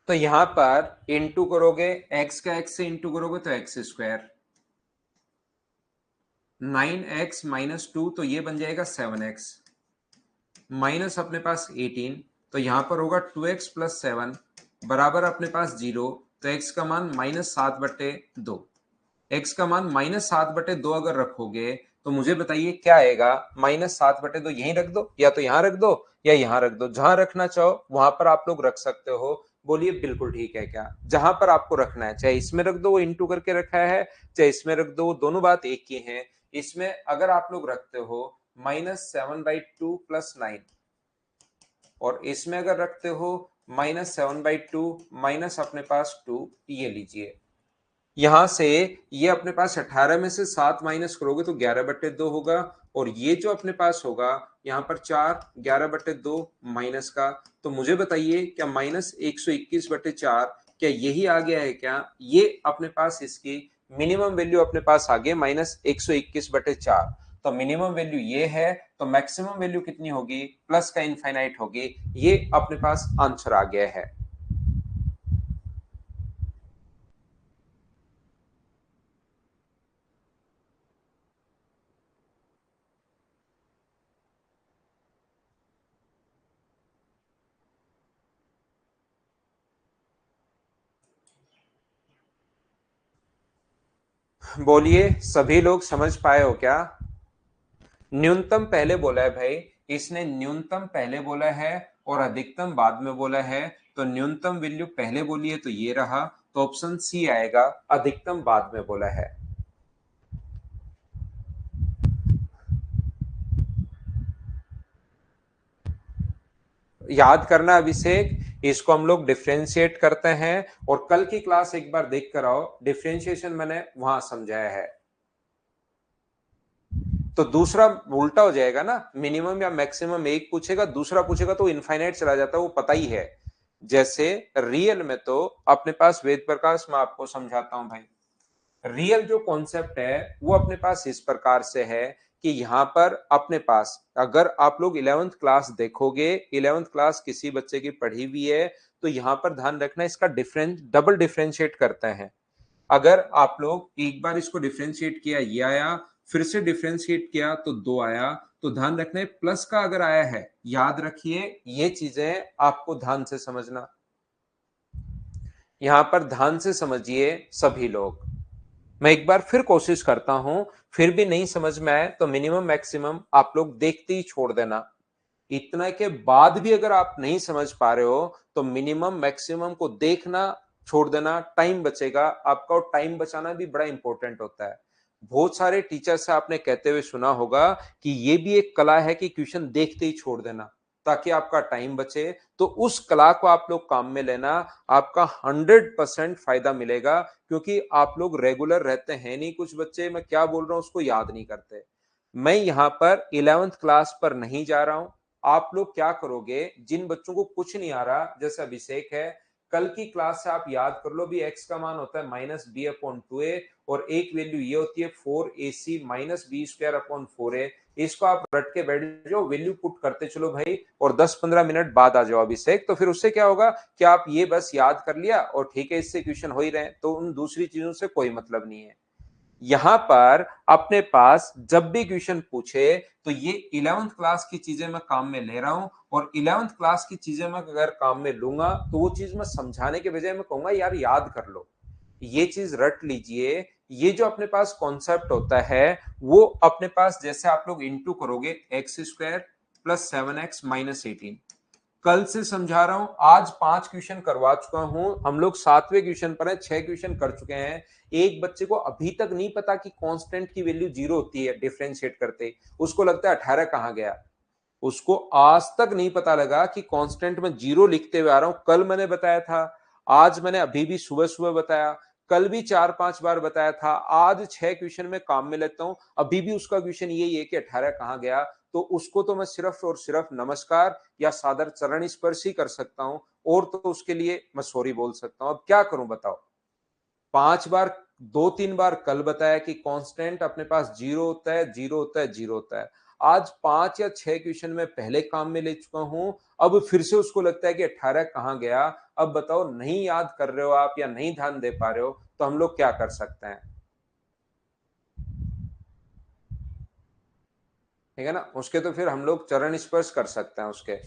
तो यहां पर इंटू करोगे, x का x से इंटू करोगे तो x², 9x - 2 तो ये बन जाएगा 7x, माइनस अपने पास 18, तो यहां पर होगा 2x + 7 बराबर अपने पास 0, तो x का मान -7/2। x का मान -7/2 अगर रखोगे तो मुझे बताइए क्या आएगा? -7/2 यहीं रख दो, या तो यहां रख दो या यहां रख दो, जहां रखना चाहो वहां पर आप लोग रख सकते हो। बोलिए बिल्कुल ठीक है क्या? जहां पर आपको रखना है, चाहे इसमें रख दो, वो इंटू करके रखा है, चाहे इसमें रख दो, दोनों बात एक ही है। इसमें अगर आप लोग रखते हो -7/2 + 9, और इसमें अगर रखते हो -7/2 माइनस अपने पास 2, ये लीजिए। यहां से ये अपने पास 18 में से 7 माइनस करोगे तो 11/2 होगा, और ये जो अपने पास होगा यहाँ पर 4, 11/2 माइनस का, तो मुझे बताइए क्या -121/4 क्या यही आ गया है क्या? ये अपने पास इसकी मिनिमम वैल्यू अपने पास आ गई -121/4, तो मिनिमम वैल्यू ये है, तो मैक्सिमम वैल्यू कितनी होगी? प्लस का इनफाइनाइट होगी। ये अपने पास आंसर आ गया है। बोलिए, सभी लोग समझ पाए हो क्या? न्यूनतम पहले बोला है भाई, इसने न्यूनतम पहले बोला है और अधिकतम बाद में बोला है, तो न्यूनतम वैल्यू पहले बोली है तो ये रहा, तो ऑप्शन सी आएगा, अधिकतम बाद में बोला है। याद करना अभिषेक, इसको हम लोग डिफरेंशिएट करते हैं, और कल की क्लास एक बार देख कर आओ, डिफरेंशिएशन मैंने वहां समझाया है। तो दूसरा उल्टा हो जाएगा ना, मिनिमम या मैक्सिमम एक पूछेगा, दूसरा पूछेगा तो इनफाइनाइट चला जाता है, वो पता ही है। जैसे रियल में तो अपने पास वेद प्रकाश, मैं आपको समझाता हूं भाई। रियल जो कॉन्सेप्ट है वो अपने पास इस प्रकार से है कि यहां पर अपने पास, अगर आप लोग 11th क्लास देखोगे, 11th क्लास किसी बच्चे की पढ़ी हुई है, तो यहां पर ध्यान रखना, इसका डिफरेंस डबल डिफरेंशिएट करते हैं। अगर आप लोग एक बार इसको डिफरेंशिएट किया ये आया, फिर से डिफरेंशिएट किया तो दो आया, तो ध्यान रखना है प्लस का अगर आया है, याद रखिए ये चीजें आपको ध्यान से समझना, यहां पर ध्यान से समझिए सभी लोग। मैं एक बार फिर कोशिश करता हूं, फिर भी नहीं समझ में आए तो मिनिमम मैक्सिमम आप लोग देखते ही छोड़ देना। इतना के बाद भी अगर आप नहीं समझ पा रहे हो तो मिनिमम मैक्सिमम को देखना छोड़ देना, टाइम बचेगा आपका, और टाइम बचाना भी बड़ा इंपॉर्टेंट होता है। बहुत सारे टीचर से आपने कहते हुए सुना होगा कि ये भी एक कला है कि क्वेश्चन देखते ही छोड़ देना ताकि आपका टाइम बचे, तो उस कला को आप लोग काम में लेना, आपका 100% फायदा मिलेगा, क्योंकि आप लोग रेगुलर रहते हैं नहीं, कुछ बच्चे मैं क्या बोल रहा हूं उसको याद नहीं करते। मैं यहां पर 11th क्लास पर नहीं जा रहा हूं। आप लोग क्या करोगे, जिन बच्चों को कुछ नहीं आ रहा, जैसे अभिषेक है, कल की क्लास से आप याद कर लो भी, एक्स का मान होता है -b/2a, और एक वैल्यू ये होती है 4ac -b² / 4a। इसको आप रट के बैठ जाओ, वैल्यू पुट करते चलो भाई, और 10-15 मिनट बाद आ जाओ अभिषेक, तो फिर उससे क्या होगा कि आप ये बस याद कर लिया और ठीक है, इससे क्वेश्चन हो ही रहे, तो उन दूसरी चीजों से कोई मतलब नहीं है। यहां पर अपने पास जब भी क्वेश्चन पूछे तो ये 11th क्लास की चीजें मैं काम में ले रहा हूं, और 11th क्लास की चीजें मैं अगर काम में लूंगा तो वो चीज मैं समझाने के बजाय मैं कहूंगा यार याद कर लो, ये चीज रट लीजिए। ये जो अपने पास कॉन्सेप्ट होता है वो अपने पास, जैसे आप लोग इंटू करोगे x² + 7x - 18, कल से समझा रहा हूं, आज 5 क्वेश्चन करवा चुका हूं, हम लोग 7वें क्वेश्चन पर है, 6 क्वेश्चन कर चुके हैं। एक बच्चे को अभी तक नहीं पता कि कांस्टेंट की वैल्यू 0 होती है डिफरेंशिएट करते, उसको लगता है 18 कहां गया, उसको आज तक नहीं पता लगा कि कांस्टेंट में 0 लिखते हुए आ रहा हूं, कल मैंने बताया था, आज मैंने अभी भी सुबह सुबह बताया, कल भी 4-5 बार बताया था, आज 6 क्वेश्चन में काम में लेता हूं, अभी भी उसका क्वेश्चन यही है कि 18 कहां गया, तो उसको तो मैं सिर्फ और सिर्फ नमस्कार या सादर चरण स्पर्श ही कर सकता हूं, और तो उसके लिए मैं सॉरी बोल सकता हूं। अब क्या करूं बताओ, 5 बार, 2-3 बार कल बताया कि कांस्टेंट अपने पास 0 होता है, 0 होता है, 0 होता है, आज 5 या 6 क्वेश्चन में पहले काम में ले चुका हूं, अब फिर से उसको लगता है कि 18 कहां गया। अब बताओ, नहीं याद कर रहे हो आप या नहीं ध्यान दे पा रहे हो, तो हम लोग क्या कर सकते हैं, ठीक है ना, उसके तो फिर हम लोग चरण स्पर्श कर सकते हैं उसके।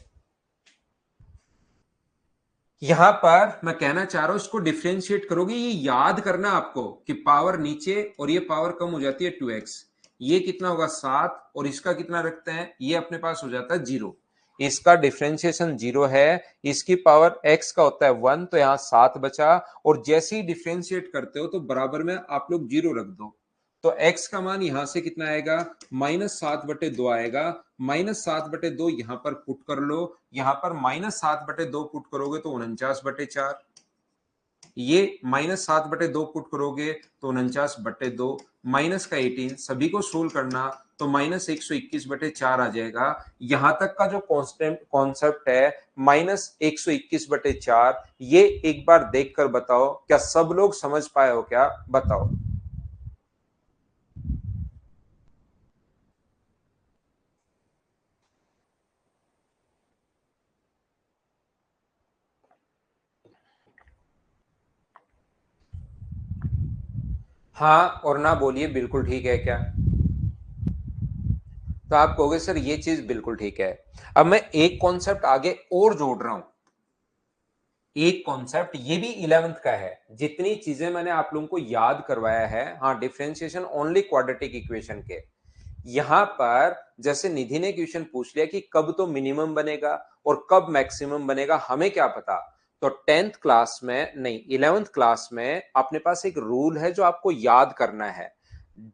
यहां पर मैं कहना चाह रहा हूं, इसको डिफरेंशिएट करोगे, ये याद करना आपको कि पावर नीचे और ये पावर कम हो जाती है 2x, ये कितना होगा 7, और इसका कितना रखते हैं, ये अपने पास हो जाता है 0, इसका डिफरेंशिएशन 0 है, इसकी पावर x का होता है 1, तो यहां 7 बचा, और जैसे ही डिफरेंशिएट करते हो तो बराबर में आप लोग 0 रख दो, तो x का मान यहां से कितना आएगा, -7/2 आएगा, -7/2 यहां पर पुट कर लो, यहां पर -7/2 पुट करोगे तो 49/4, ये -7/2 पुट करोगे तो 49/2, माइनस का 18, सभी को सोल्व करना तो -121/4 आ जाएगा। यहां तक का जो कॉन्स्टेंट कॉन्सेप्ट है -121/4, ये एक बार देखकर बताओ, क्या सब लोग समझ पाए हो क्या, बताओ। हाँ और ना बोलिए बिल्कुल ठीक है क्या, तो आप कहोगे सर ये चीज बिल्कुल ठीक है। अब मैं एक कॉन्सेप्ट आगे और जोड़ रहा हूं, एक कॉन्सेप्ट ये भी 11th का है। जितनी चीजें मैंने आप लोगों को याद करवाया है, हाँ, डिफरेंशिएशन ओनली क्वाड्रेटिक इक्वेशन के, यहां पर जैसे निधि ने क्वेश्चन पूछ लिया कि कब तो मिनिमम बनेगा और कब मैक्सिमम बनेगा, हमें क्या पता। तो 10th क्लास में नहीं, 11th क्लास में अपने पास एक रूल है जो आपको याद करना है।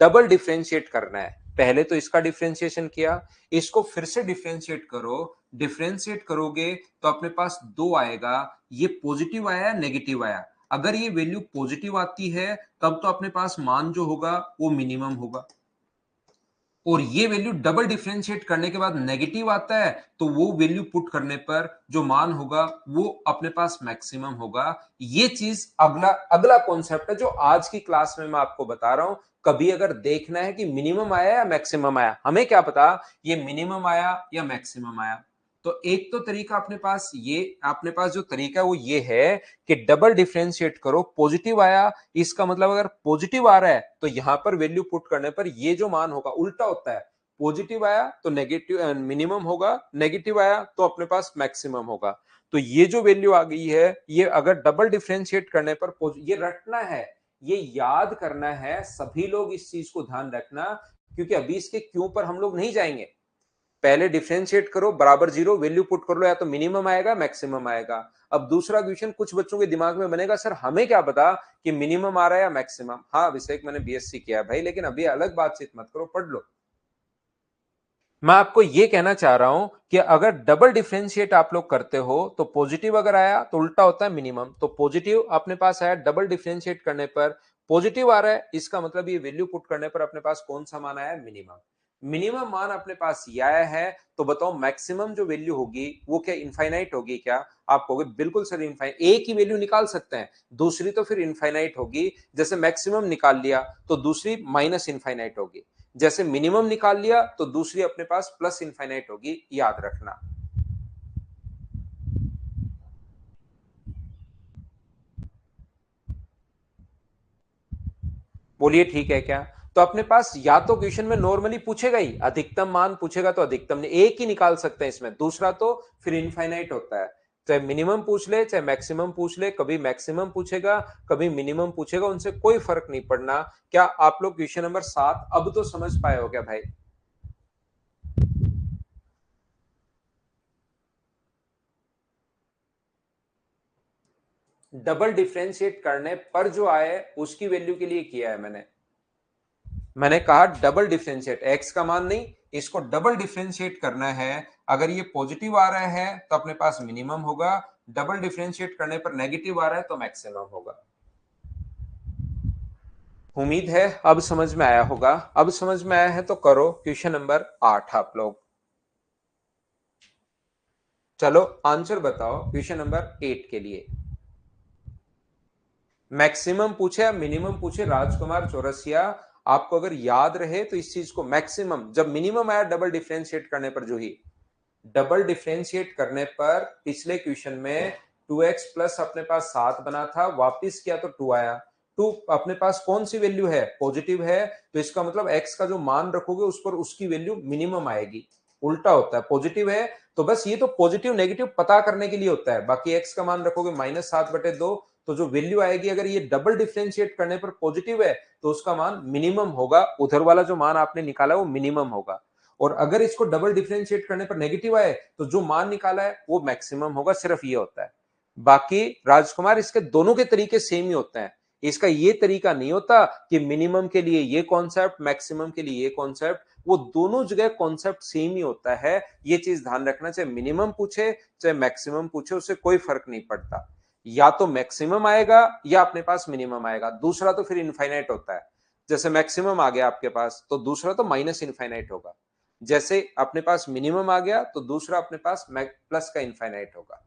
डबल डिफरेंशिएट करना है। पहले तो इसका डिफरेंशिएशन किया, इसको फिर से डिफरेंशिएट करो। डिफरेंशिएट करोगे तो अपने पास दो आएगा, ये पॉजिटिव आया नेगेटिव आया। अगर ये वैल्यू पॉजिटिव आती है तब तो अपने पास मान जो होगा वो मिनिमम होगा, और ये वैल्यू डबल डिफरेंशिएट करने के बाद नेगेटिव आता है तो वो वैल्यू पुट करने पर जो मान होगा वो अपने पास मैक्सिमम होगा। ये चीज अगला अगला कॉन्सेप्ट है जो आज की क्लास में मैं आपको बता रहा हूं। कभी अगर देखना है कि मिनिमम आया या मैक्सिमम आया, हमें क्या पता ये मिनिमम आया या मैक्सिमम आया। तो एक तो तरीका अपने पास ये, अपने पास जो तरीका है वो ये है कि डबल डिफरेंशिएट करो। पॉजिटिव आया, इसका मतलब अगर पॉजिटिव आ रहा है तो यहां पर वैल्यू पुट करने पर ये जो मान होगा उल्टा होता है। पॉजिटिव आया तो नेगेटिव मिनिमम होगा, नेगेटिव आया तो अपने पास मैक्सिमम होगा। तो ये जो वैल्यू आ गई है, ये अगर डबल डिफरेंशिएट करने पर ये रटना है, ये याद करना है। सभी लोग इस चीज को ध्यान रखना, क्योंकि अभी इसके क्यों पर हम लोग नहीं जाएंगे। पहले डिफरेंशिएट करो, बराबर जीरो, वैल्यू पुट कर लो, या तो मिनिमम आएगा मैक्सिमम आएगा। अब दूसरा क्वेश्चन कुछ बच्चों के दिमाग में बनेगा, सर हमें क्या पता कि मिनिमम आ रहा है या मैक्सिमम। हाँ अभिषेक, मैंने बीएससी किया है भाई, लेकिन अभी अलग बातचीत मत करो, पढ़ लो। मैं आपको यह कहना चाह रहा हूं कि अगर डबल डिफरेंशिएट आप लोग करते हो तो पॉजिटिव अगर आया तो उल्टा होता है मिनिमम। तो पॉजिटिव अपने पास आया, डबल डिफरेंशिएट करने पर पॉजिटिव आ रहा है, इसका मतलब ये वैल्यू पुट करने पर अपने पास कौन सा मान आया, मिनिमम। मिनिमम मान अपने पास ये आया है, तो बताओ मैक्सिमम जो वैल्यू होगी वो क्या इनफाइनाइट होगी क्या? आप कहोगे बिल्कुल सर इनफाइनाइट, एक ही वैल्यू निकाल सकते हैं, दूसरी तो फिर इनफाइनाइट होगी। जैसे मैक्सिमम निकाल लिया तो दूसरी माइनस इनफाइनाइट होगी, जैसे मिनिमम निकाल लिया तो दूसरी अपने पास प्लस इनफाइनाइट होगी, याद रखना। बोलिए ठीक है क्या? तो अपने पास या तो क्वेश्चन में नॉर्मली पूछेगा ही, अधिकतम मान पूछेगा तो अधिकतम ने एक ही निकाल सकते हैं इसमें, दूसरा तो फिर इनफाइनाइट होता है। चाहे मिनिमम पूछ ले चाहे मैक्सिमम पूछ ले, कभी मैक्सिमम पूछेगा कभी मिनिमम पूछेगा, उनसे कोई फर्क नहीं पड़ना। क्या आप लोग क्वेश्चन नंबर 7 अब तो समझ पाए हो क्या भाई? डबल डिफरेंशिएट करने पर जो आए उसकी वैल्यू के लिए किया है मैंने कहा डबल डिफरेंशिएट, एक्स का मान नहीं, इसको डबल डिफरेंशिएट करना है। अगर ये पॉजिटिव आ रहा है तो अपने पास मिनिमम होगा, डबल डिफरेंशिएट करने पर नेगेटिव आ रहा है तो मैक्सिमम होगा। उम्मीद है अब समझ में आया होगा। अब समझ में आया है तो करो क्वेश्चन नंबर 8 आप लोग। चलो आंसर बताओ क्वेश्चन नंबर 8 के लिए। मैक्सिमम पूछे या मिनिमम पूछे, राजकुमार चौरसिया, आपको अगर याद रहे तो इस चीज को, मैक्सिमम जब मिनिमम आया डबल डिफरेंशिएट करने पर, जो ही डबल डिफरेंशिएट करने पर पिछले क्वेश्चन में 2x प्लस अपने पास 7 बना था, वापिस किया तो 2 आया। 2 अपने पास कौन सी वैल्यू है, पॉजिटिव है, तो इसका मतलब x का जो मान रखोगे उस पर उसकी वैल्यू मिनिमम आएगी। उल्टा होता है, पॉजिटिव है तो बस ये तो पॉजिटिव नेगेटिव पता करने के लिए होता है, बाकी x का मान रखोगे -7/2, तो जो वैल्यू आएगी अगर ये डबल डिफरेंशिएट करने पर पॉजिटिव है तो उसका मान मिनिमम होगा, उधर वाला जो मान आपने निकाला वो मिनिमम होगा। और अगर इसको डबल डिफरेंशिएट करने पर नेगेटिव आए तो जो मान निकाला है वो मैक्सिमम होगा, सिर्फ ये होता है। बाकी राजकुमार इसके दोनों के तरीके सेम ही होते हैं, इसका ये तरीका नहीं होता कि मिनिमम के लिए ये कॉन्सेप्ट मैक्सिमम के लिए ये कॉन्सेप्ट, वो दोनों जगह कॉन्सेप्ट सेम ही होता है। ये चीज ध्यान रखना, चाहे मिनिमम पूछे चाहे मैक्सिमम पूछे उससे कोई फर्क नहीं पड़ता, या तो मैक्सिमम आएगा या अपने पास मिनिमम आएगा, दूसरा तो फिर इनफाइनाइट होता है। जैसे मैक्सिमम आ गया आपके पास तो दूसरा तो माइनस इनफाइनाइट होगा, जैसे अपने पास मिनिमम आ गया तो दूसरा अपने पास प्लस का इनफाइनाइट होगा।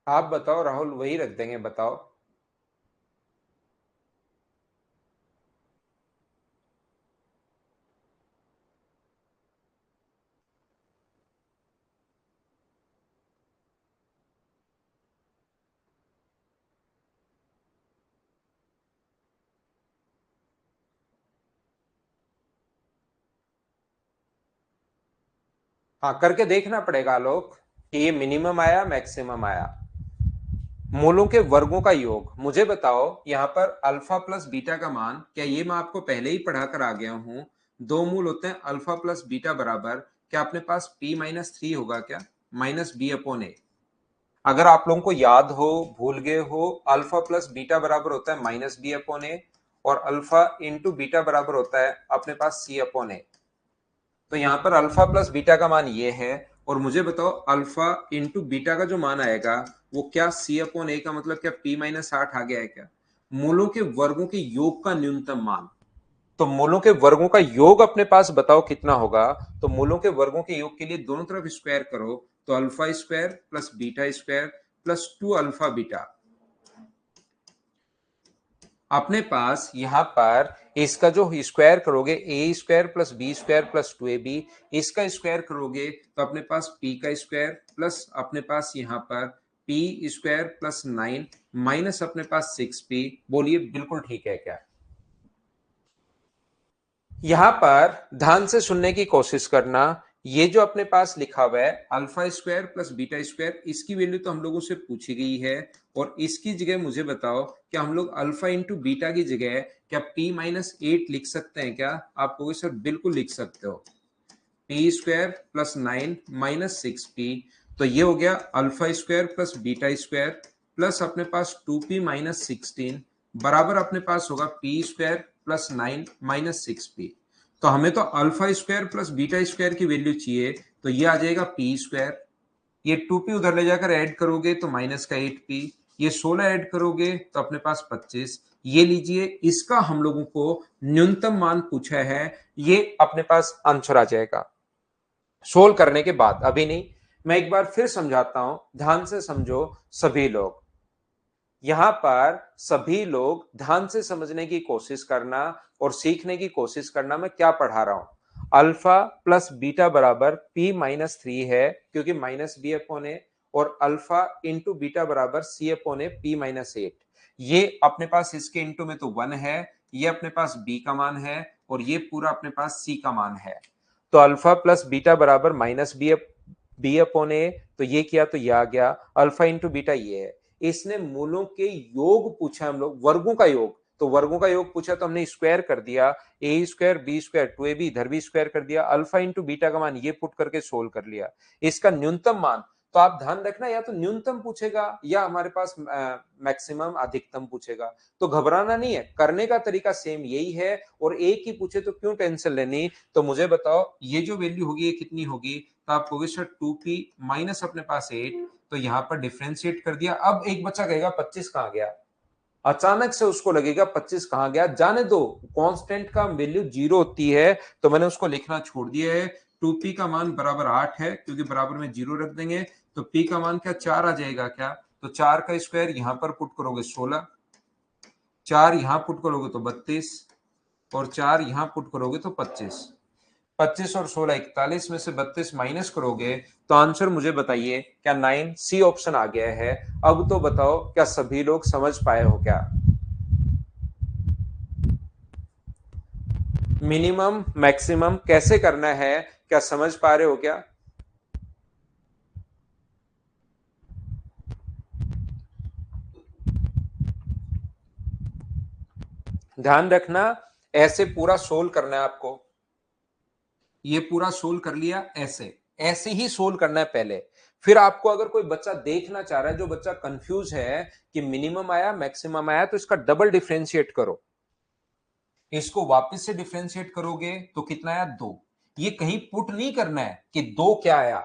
आप बताओ राहुल, वही रख देंगे, बताओ। हाँ, करके देखना पड़ेगा आलोक कि ये मिनिमम आया मैक्सिमम आया। मूलों के वर्गों का योग मुझे बताओ, यहाँ पर अल्फा प्लस बीटा का मान, क्या ये मैं आपको पहले ही पढ़ा कर आ गया हूं? दो मूल होते हैं अल्फा प्लस बीटा बराबर, क्या अपने पास p माइनस थ्री होगा क्या, माइनस बी अपॉन ए। अगर आप लोगों को याद हो, भूल गए हो, अल्फा प्लस बीटा बराबर होता है माइनस बी अपॉन ए, और अल्फा इंटू बीटा बराबर होता है अपने पास सी अपॉन ए। तो यहाँ पर अल्फा प्लस बीटा का मान ये है, और मुझे बताओ अल्फा इंटू बीटा का जो मान आएगा वो क्या सी अपॉन ए का मतलब क्या पी माइनस आठ आ गया है क्या? मूलों के वर्गों के योग का न्यूनतम मान। तो मूलों के वर्गों का योग अपने पास बताओ कितना होगा? तो मूलों के वर्गों के योग के लिए दोनों तरफ स्क्वायर करो, तो alpha square plus beta square plus two alpha beta. अपने पास यहां पर इसका जो स्क्वायर करोगे, a square plus b square plus two a b, इसका स्क्वायर करोगे तो अपने पास पी का स्क्वायर प्लस अपने पास यहां पर p square plus nine minus अपने पास सिक्स पी। बोलिए बिल्कुल ठीक है क्या? यहां पर ध्यान से सुनने की कोशिश करना। ये जो अपने पास लिखा हुआ है alpha square plus beta square, इसकी वैल्यू तो हम लोगों से पूछी गई है, और इसकी जगह मुझे बताओ क्या हम लोग अल्फा इंटू बीटा की जगह क्या p माइनस एट लिख सकते हैं क्या? आप कहोगे सर बिल्कुल लिख सकते हो, P square plus nine minus six P. तो ये हो गया alpha square plus beta square plus अपने पास टू पी माइनस सिक्सटीन बराबर अपने पास होगा P square plus nine minus six P. तो हमें तो alpha square plus beta square की वैल्यू चाहिए, तो ये आ जाएगा पी स्क्वायर, ये टू पी उधर ले जाकर ऐड करोगे तो माइनस का एट पी, ये 16 ऐड करोगे तो अपने पास 25। ये लीजिए, इसका हम लोगों को न्यूनतम मान पूछा है, ये अपने पास आंसर आ जाएगा सोल्व करने के बाद, अभी नहीं। मैं एक बार फिर समझाता हूं, ध्यान से समझो सभी लोग। यहां पर सभी लोग ध्यान से समझने की कोशिश करना और सीखने की कोशिश करना मैं क्या पढ़ा रहा हूं। अल्फा प्लस बीटा बराबर p माइनस थ्री है, क्योंकि माइनस बी अपॉन ए, और अल्फा इंटू बीटा बराबर c upon a p minus eight. ये अपने पास इसके इंटू में तो वन है, ये अपने पास b का मान है, और ये पूरा अपने पास c का मान है। तो अल्फा प्लस बीटा बराबर माइनस बी अपॉन ए, तो ये किया तो ये आ गया, अल्फा इंटू बीटा ये है। इसने मूलों के योग पूछा, हम लोग वर्गों का योग, तो वर्गों का योग पूछा तो हमने स्क्वायर कर दिया, a square b square two a b, इधर भी स्क्वायर कर दिया, अल्फा इंटू बीटा का मान ये पुट करके सोल्व कर लिया। इसका न्यूनतम मान, तो आप ध्यान रखना, या तो न्यूनतम पूछेगा या हमारे पास मैक्सिमम अधिकतम पूछेगा। तो घबराना नहीं है, करने का तरीका सेम यही है, और एक ही पूछे तो क्यों टेंशन लेनी। तो मुझे बताओ ये जो वैल्यू होगी ये कितनी होगी? तो आप कहोगे सर टू पी माइनस अपने पास एट, तो यहां पर डिफ्रेंशिएट कर दिया। अब एक बच्चा कहेगा 25 कहां गया, अचानक से उसको लगेगा 25 कहां गया, जाने दो, कांस्टेंट का वैल्यू जीरो होती है, तो मैंने उसको लिखना छोड़ दिया है। टू पी का मान बराबर आठ है, क्योंकि बराबर में जीरो रख देंगे, तो पी का मान क्या चार आ जाएगा क्या? तो चार का स्क्वायर यहां पर पुट करोगे 16, चार यहां पुट करोगे तो 32, और चार यहां पुट करोगे तो 25। 25 और 16 41 में से 32 माइनस करोगे तो आंसर मुझे बताइए क्या नाइन, सी ऑप्शन आ गया है। अब तो बताओ क्या सभी लोग समझ पाए हो क्या? मिनिमम मैक्सिमम कैसे करना है, क्या समझ पा रहे हो क्या? ध्यान रखना, ऐसे पूरा सोल्व करना है आपको। ये पूरा सोल्व कर लिया, ऐसे ऐसे ही सोल्व करना है पहले। फिर आपको अगर कोई बच्चा देखना चाह रहा है, जो बच्चा कंफ्यूज है कि मिनिमम आया मैक्सिमम आया, तो इसका डबल डिफरेंशिएट करो, इसको वापस से डिफरेंशिएट करोगे तो कितना आया दो। ये कहीं पुट नहीं करना है कि दो क्या आया,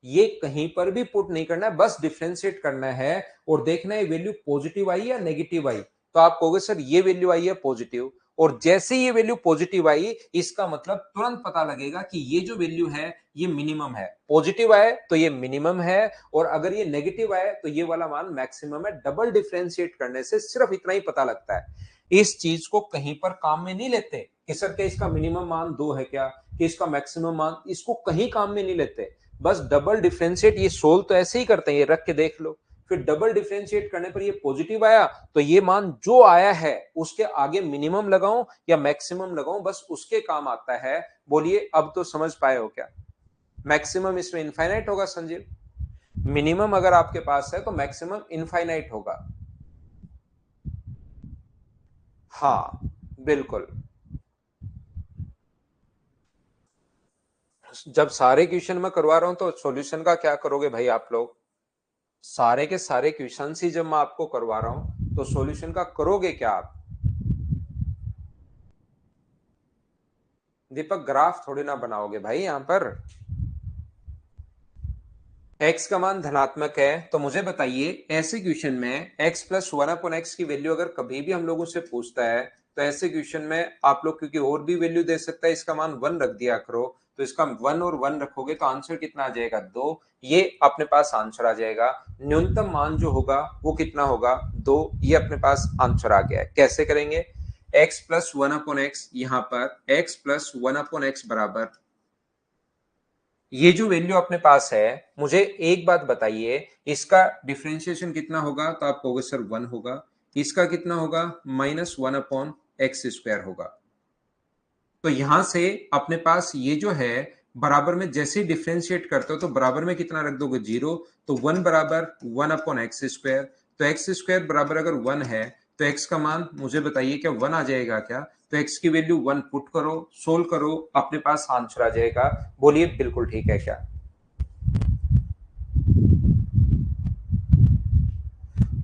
ये कहीं पर भी पुट नहीं करना है, बस डिफरेंशिएट करना है और देखना है वैल्यू पॉजिटिव आई या नेगेटिव आई। तो आप कहोगे सर ये वैल्यू आई है पॉजिटिव, और जैसे ये वैल्यू पॉजिटिव आई, इसका मतलब तुरंत पता लगेगा कि ये जो वैल्यू है ये मिनिमम है। पॉजिटिव आए तो ये मिनिमम है, और अगर ये नेगेटिव आए तो ये वाला मान मैक्सिमम है। डबल डिफरेंशिएट करने से सिर्फ इतना ही पता लगता है। इस चीज को कहीं पर काम में नहीं लेते कि सर क्या इसका मिनिमम मान 2 है क्या, कि इसका मैक्सिमम मान, इसको कहीं काम में नहीं लेते। बस डबल डिफरेंशिएट, ये सोल्व तो ऐसे ही करते हैं, ये रख के देख लो। फिर डबल डिफरेंशिएट करने पर ये पॉजिटिव आया तो ये मान जो आया है उसके आगे मिनिमम लगाऊं या मैक्सिमम लगाऊं, बस उसके काम आता है। बोलिए अब तो समझ पाए हो क्या? मैक्सिमम इसमें इनफाइनाइट होगा संजीव, मिनिमम अगर आपके पास है तो मैक्सिमम इनफाइनाइट होगा। हाँ बिल्कुल। जब सारे क्वेश्चन मैं करवा रहा हूं तो सॉल्यूशन का क्या करोगे भाई आप लोग? सारे के सारे क्वेश्चन ही जब मैं आपको करवा रहा हूं तो सॉल्यूशन का करोगे क्या आप? दीपक ग्राफ थोड़ी ना बनाओगे भाई यहां पर। x का मान धनात्मक है तो मुझे बताइए ऐसे क्वेश्चन में x plus one upon x की वैल्यू अगर कभी भी हम लोगों से पूछता है तो ऐसे क्वेश्चन में आप लोग, क्योंकि और भी वैल्यू दे सकता है, इसका मान 1 रख दिया करो। तो इसका 1 और 1 रखोगे तो आंसर कितना आ जाएगा? 2। ये अपने पास आंसर आ जाएगा। न्यूनतम मान जो होगा वो कितना होगा? 2। ये अपने पास आंसर आ गया है। कैसे करेंगे? x plus one upon x, यहां पर x plus one upon x बराबर, ये जो वैल्यू अपने पास है, मुझे एक बात बताइए, इसका डिफरेंशिएशन कितना होगा? तो आप कहोगे सर 1 होगा। इसका कितना होगा? Minus one upon x square होगा। तो यहां से अपने पास ये जो है बराबर में जैसे ही डिफरेंशिएट करते हो तो बराबर में कितना रख दोगे? 0। तो 1 बराबर 1 अपॉन एक्स स्क्वायर। तो एक्स स्क्वायर बराबर अगर 1 है तो एक्स का मान मुझे बताइए क्या 1 आ जाएगा क्या? तो एक्स की वैल्यू 1 पुट करो, सोल्व करो, अपने पास आंसर आ जाएगा। बोलिए बिल्कुल ठीक है क्या?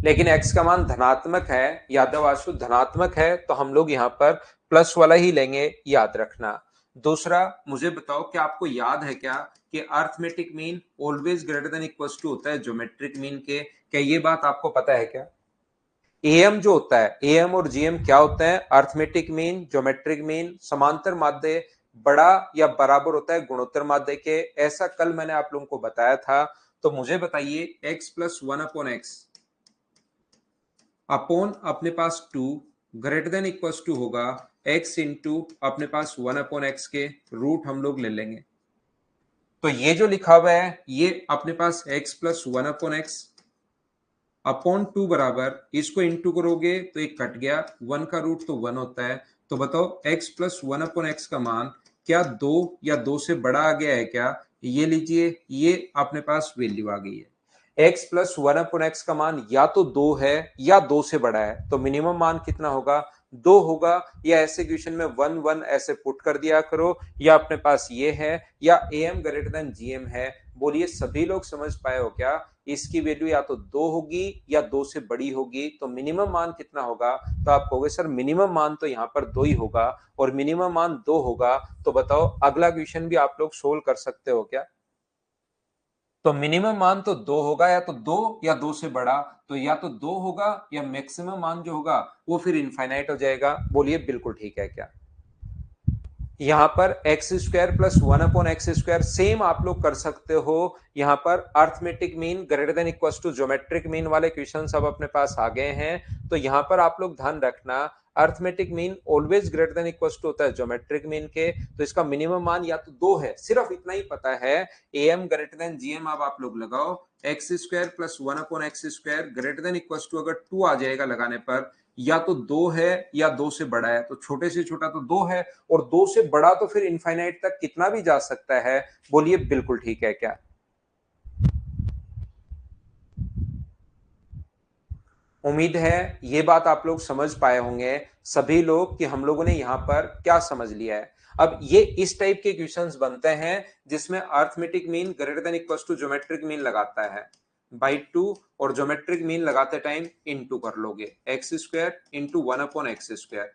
लेकिन x का मान धनात्मक है, यादव आशु, धनात्मक है तो हम लोग यहाँ पर प्लस वाला ही लेंगे, याद रखना। दूसरा मुझे बताओ कि आपको याद है क्या कि arithmetic mean always greater than equal to होता है ज्योमेट्रिक मीन के? क्या ये बात आपको पता है क्या? एएम जो होता है, एएम और जीएम क्या होता है? अर्थमेटिक मीन, ज्योमेट्रिक मीन, समांतर माध्य बड़ा या बराबर होता है गुणोत्तर माध्य के। ऐसा कल मैंने आप लोगों को बताया था। तो मुझे बताइए x plus one upon x upon अपने पास 2 ग्रेटर देन इक्वल टू होगा x इंटू अपने पास 1 अपॉन एक्स के रूट हम लोग ले लेंगे। तो ये जो लिखा हुआ है ये अपने पास x plus one upon x upon 2 बराबर, इसको इंटू करोगे तो एक कट गया, 1 का रूट तो 1 होता है। तो बताओ x plus one upon x का मान क्या 2 या 2 से बड़ा आ गया है क्या? ये लीजिए, ये अपने पास वैल्यू आ गई है। x plus one upon x का मान या तो 2 है या 2 से बड़ा है। तो मिनिमम मान कितना होगा? 2 होगा। या ऐसे क्वेश्चन में 1 1 ऐसे पुट कर दिया करो, या अपने पास ये है, या am ग्रेटर देन gm है। बोलिए सभी लोग समझ पाए हो क्या? इसकी वैल्यू या तो 2 होगी या 2 से बड़ी होगी। तो मिनिमम मान कितना होगा? तो आप कहोगे सर मिनिमम मान तो यहाँ पर 2 ही होगा, और मिनिमम मान 2 होगा। तो बताओ अगला क्वेश्चन भी आप लोग सोल्व कर सकते हो क्या? तो मिनिमम मान तो 2 होगा, या तो 2 या 2 से बड़ा। तो या तो 2 होगा या मैक्सिमम मान जो होगा वो फिर इनफाइनाइट हो जाएगा। बोलिए बिल्कुल ठीक है क्या? यहां पर x square plus one upon x square same आप लोग कर सकते हो। यहां पर arithmetic mean greater than equal to geometric mean वाले क्वेश्चन सब अपने पास आ गए हैं। तो यहां पर आप लोग ध्यान रखना, arithmetic mean always greater than equal to होता है ज्योमेट्रिक मीन के। तो इसका मिनिमम मान या तो 2 है, सिर्फ इतना ही पता है। एम ग्रेटर देन जीएम अब आप लोग लगाओ, x square plus one upon x square greater than equal to अगर 2 आ जाएगा लगाने पर, या तो 2 है या 2 से बड़ा है। तो छोटे से छोटा तो 2 है, और 2 से बड़ा तो फिर इनफाइनाइट तक कितना भी जा सकता है। बोलिए बिल्कुल ठीक है क्या? उम्मीद है ये बात आप लोग समझ पाए होंगे सभी लोग कि हम लोगों ने यहां पर क्या समझ लिया है। अब ये इस टाइप के क्वेश्चंस बनते हैं जिसमें arithmetic mean greater than equal to geometric mean लगाता है बाई 2, और ज्योमेट्रिक मीन लगाते टाइम इनटू कर लोगे, x square into one upon x square.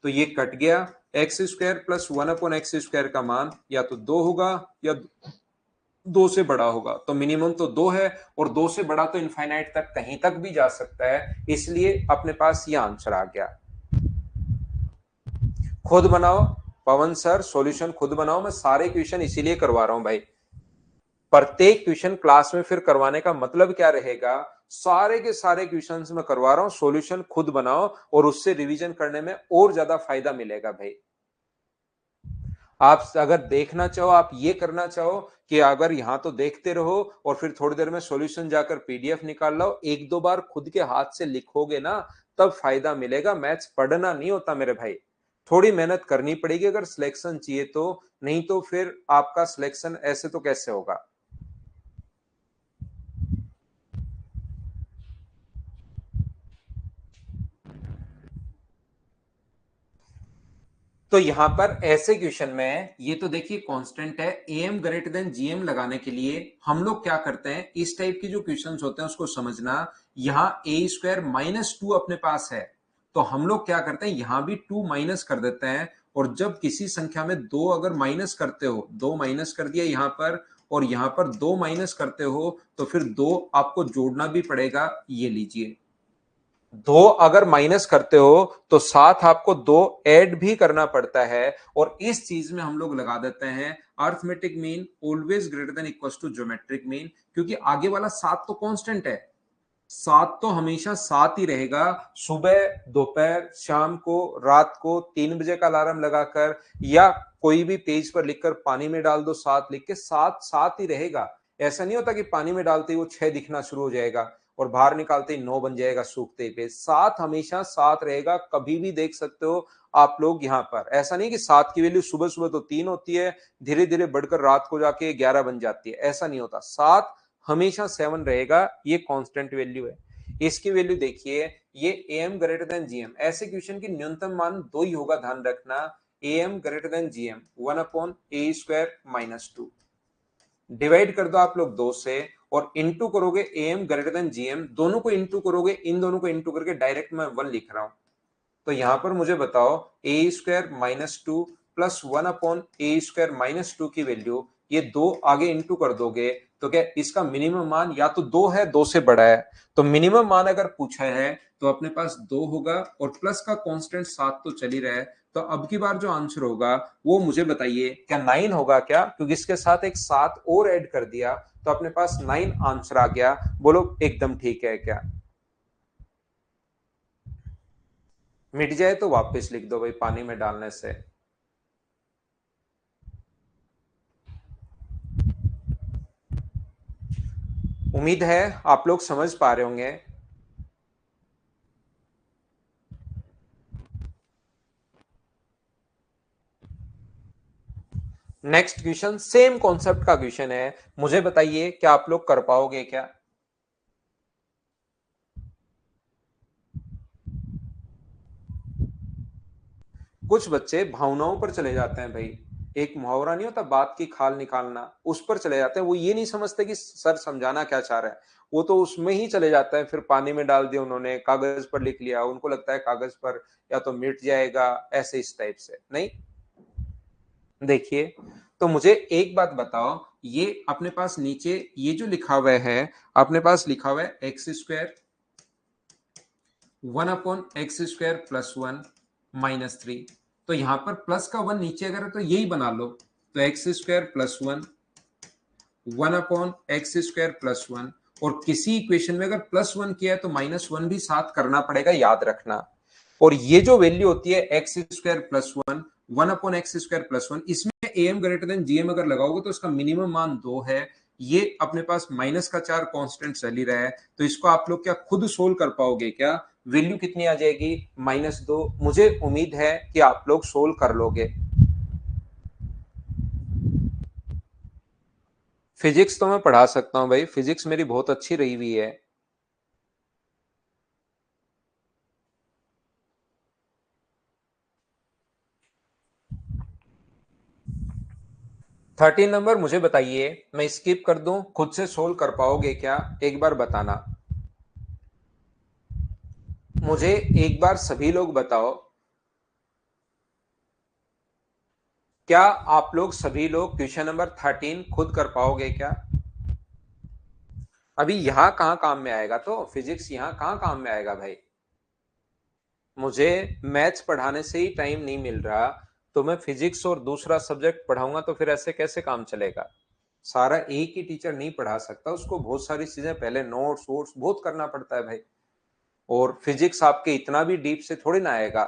तो ये कट गया, x square plus one upon x square का मान या तो 2 होगा या 2 से बड़ा होगा। तो मिनिमम तो 2 है, और 2 से बड़ा तो इनफाइनाइट तक कहीं तक भी जा सकता है, इसलिए अपने पास ये आंसर आ गया। खुद बनाओ पवन सर, सॉल्यूशन खुद बनाओ। मैं सारे क्वेश्चन इसीलिए करवा रहा हूं भाई, प्रत्येक क्वेश्चन क्लास में फिर करवाने का मतलब क्या रहेगा, सारे के सारे क्वेश्चंस में करवा रहा हूं, सॉल्यूशन खुद बनाओ और उससे रिवीजन करने में और ज्यादा फायदा मिलेगा भाई। आप अगर देखना चाहो, आप ये करना चाहो कि अगर यहां तो देखते रहो और फिर थोड़ी देर में सॉल्यूशन जाकर पीडीएफ निकाल लो, एक दो बार खुद के हाथ से लिखोगे ना, तब फायदा मिलेगा। मैथ्स पढ़ना नहीं होता मेरे भाई, थोड़ी मेहनत करनी पड़ेगी अगर सिलेक्शन चाहिए तो, नहीं तो फिर आपका सिलेक्शन ऐसे तो कैसे होगा। तो यहां पर ऐसे क्वेश्चन में ये तो देखिए कांस्टेंट है, एम ग्रेटर देन जीएम लगाने के लिए हम लोग क्या करते हैं, इस टाइप की जो क्वेश्चंस होते हैं उसको समझना। यहां ए स्क्वायर माइनस टू अपने पास है, तो हम लोग क्या करते हैं, यहां भी टू माइनस कर देते हैं। और जब किसी संख्या में दो अगर माइनस करते हो, दो माइनस कर दिया यहां पर, और यहां पर दो माइनस करते हो, तो फिर दो आपको जोड़ना भी पड़ेगा। ये लीजिए, दो अगर माइनस करते हो तो साथ आपको दो ऐड भी करना पड़ता है। और इस चीज में हम लोग लगा देते हैं arithmetic mean always greater than equal to geometric mean, क्योंकि आगे वाला सात तो कांस्टेंट है, सात तो हमेशा सात ही रहेगा। सुबह, दोपहर, शाम को, रात को 3 बजे का अलार्म लगाकर या कोई भी पेज पर लिखकर पानी में डाल दो, सात लिख के, सात सात ही रहेगा। ऐसा नहीं होता कि पानी में डालते ही वो छह दिखना शुरू हो जाएगा और बाहर निकालते ही नौ बन जाएगा सूखते ही पेज। सात हमेशा सात रहेगा, कभी भी देख सकते हो आप लोग यहाँ पर। ऐसा नहीं कि सात की वैल्यू सुबह सुबह तो 3 होती है, धीरे धीरे बढ़कर रात को जाके 11 बन जाती है, ऐसा नहीं होता। सात हमेशा 7 रहेगा, ये कांस्टेंट वैल्यू है। इसकी वैल्यू देखिए, ये एम ग्रेटर देन जीएम, ऐसे क्वेश्चन की न्यूनतम मान दो ही होगा, ध्यान रखना। M greater than GM, 1/a² - 2, divide कर दो आप लोग दो से, और इंटू करोगे एम ग्रेटर देन जीएम, दोनों को इंटू करोगे, इन दोनों को इंटू करके डायरेक्ट मैं 1 लिख रहा हूं। तो यहां पर मुझे बताओ a² - 2 प्लस 1/a² - 2 की वैल्यू, ये दो आगे इंटू कर दोगे तो क्या इसका मिनिमम मान या तो दो है, दो से बड़ा है। तो मिनिमम मान अगर पूछा है तो अपने पास दो होगा, और प्लस का कांस्टेंट सात तो चल ही रहा है। तो अब की बार जो आंसर होगा वो मुझे बताइए, क्या 9 होगा क्या, क्योंकि इसके साथ एक सात और ऐड कर दिया, तो अपने पास 9 आंसर आ गया। बोलो एकदम ठीक है क्या। मिट जाए तो वापस लिख दो भाई, पानी में डालने से। उम्मीद है आप लोग समझ पा रहे होंगे। नेक्स्ट क्वेश्चन सेम कॉन्सेप्ट का क्वेश्चन है, मुझे बताइए क्या आप लोग कर पाओगे क्या। कुछ बच्चे भावनाओं पर चले जाते हैं भाई, एक मुहावरा नहीं होता, बात की खाल निकालना, उस पर चले जाते हैं। वो ये नहीं समझते कि सर समझाना क्या चाह रहा है, वो तो उसमें ही चले जाता है। फिर पानी में डाल दिया उन्होंने, कागज पर लिख लिया, उनको लगता है कागज पर या तो मिट जाएगा, ऐसे इस टाइप से नहीं। देखिए, तो मुझे एक बात बताओ, ये अपने पास नीचे ये जो लिखा हुआ है, अपने पास लिखा हुआ है x² 1/x² + 1 - 3। तो यहां पर प्लस का वन नीचे अगर है तो यही बना लो, तो x² + 1 1/x² + 1। और किसी इक्वेशन में अगर +1 किया है तो -1 भी साथ करना पड़ेगा, याद रखना। और ये जो वैल्यू होती है x² + 1 1/x² + 1, इसमें am ग्रेटर देन gm अगर लगाओगे तो इसका मिनिमम मान 2 है। ये अपने पास माइनस का 4 कांस्टेंट चल ही रहा है, तो इसको आप लोग क्या खुद सोल्व कर पाओगे क्या। वैल्यू कितनी आ जाएगी, -2। मुझे उम्मीद है कि आप लोग सोल्व कर लोगे। फिजिक्स तो मैं पढ़ा सकता हूं भाई, फिजिक्स मेरी बहुत अच्छी रही हुई है। 13 नंबर मुझे बताइए, मैं स्किप कर दूं, खुद से सोल्व कर पाओगे क्या, एक बार बताना मुझे। एक बार सभी लोग बताओ, क्या आप लोग सभी लोग क्वेश्चन नंबर 13 खुद कर पाओगे क्या। अभी यहां कहां काम में आएगा, तो फिजिक्स यहां कहां काम में आएगा भाई। मुझे मैथ्स पढ़ाने से ही टाइम नहीं मिल रहा, तो मैं फिजिक्स और दूसरा सब्जेक्ट पढ़ाऊंगा तो फिर ऐसे कैसे काम चलेगा? सारा एक ही टीचर नहीं पढ़ा सकता, उसको बहुत सारी चीजें पहले नोट्स वोट्स बहुत करना पड़ता है भाई। और फिजिक्स आपके इतना भी डीप से थोड़ी ना आएगा,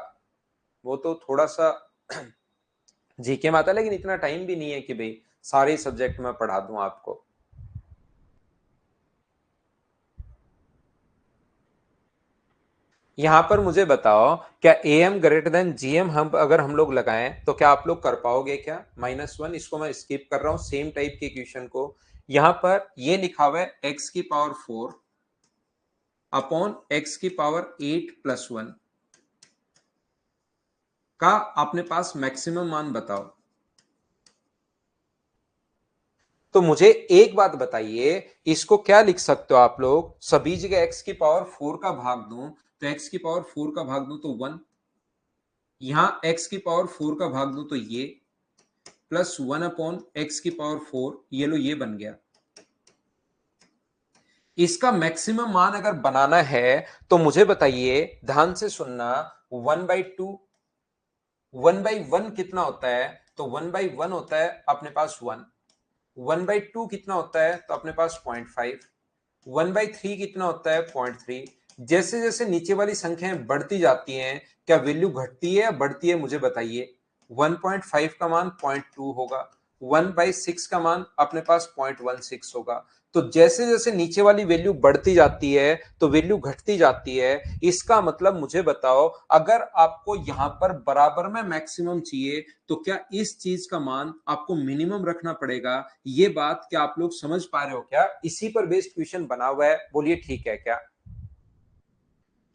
वो तो थोड़ा सा जीके में आता है, लेकिन इतना टाइम भी नहीं है कि भाई सारे सब्जेक्ट में पढ़ा दूं आपको। यहां पर मुझे बताओ, क्या एम ग्रेटर देन जीएम हम लोग लगाएं तो क्या आप लोग कर पाओगे क्या? -1, इसको मैं स्किप कर रहा हूं, सेम टाइप के क्वेश्चन को। यहां पर ये लिखा हुआ है x की पावर 4 अपॉन x की पावर 8 प्लस 1 का अपने पास मैक्सिमम मान बताओ। तो मुझे एक बात बताइए, इसको क्या लिख सकते हो आप लोग? सभी जगह x की पावर 4 का भाग दूं तो x की पावर 4 का भाग दूं तो 1, यहां x की पावर 4 का भाग दूं तो ये प्लस 1 अपॉन एक्स की पावर 4, ये लो ये बन गया। इसका मैक्सिमम मान अगर बनाना है तो मुझे बताइए, ध्यान से सुनना, 1/2, 1/1 कितना होता है? तो 1/1 होता है अपने पास 1, 1/2 कितना होता है? तो अपने पास 0.5, 1/3 कितना होता है? 0.3। जैसे जैसे नीचे वाली संख्याएं बढ़ती जाती हैं, क्या वैल्यू घटती है या बढ़ती है? मुझे बताइए। 1.5 का मान 0.2 होगा, 1/6 का मान अपने पास 0.16 होगा। तो जैसे जैसे नीचे वाली वैल्यू बढ़ती जाती है तो वैल्यू घटती जाती है। इसका मतलब मुझे बताओ, अगर आपको यहां पर बराबर में मैक्सिमम चाहिए तो क्या इस चीज का मान आपको मिनिमम रखना पड़ेगा? ये बात क्या आप लोग समझ पा रहे हो क्या? इसी पर बेस्ड क्वेश्चन बना हुआ है, बोलिए ठीक है क्या?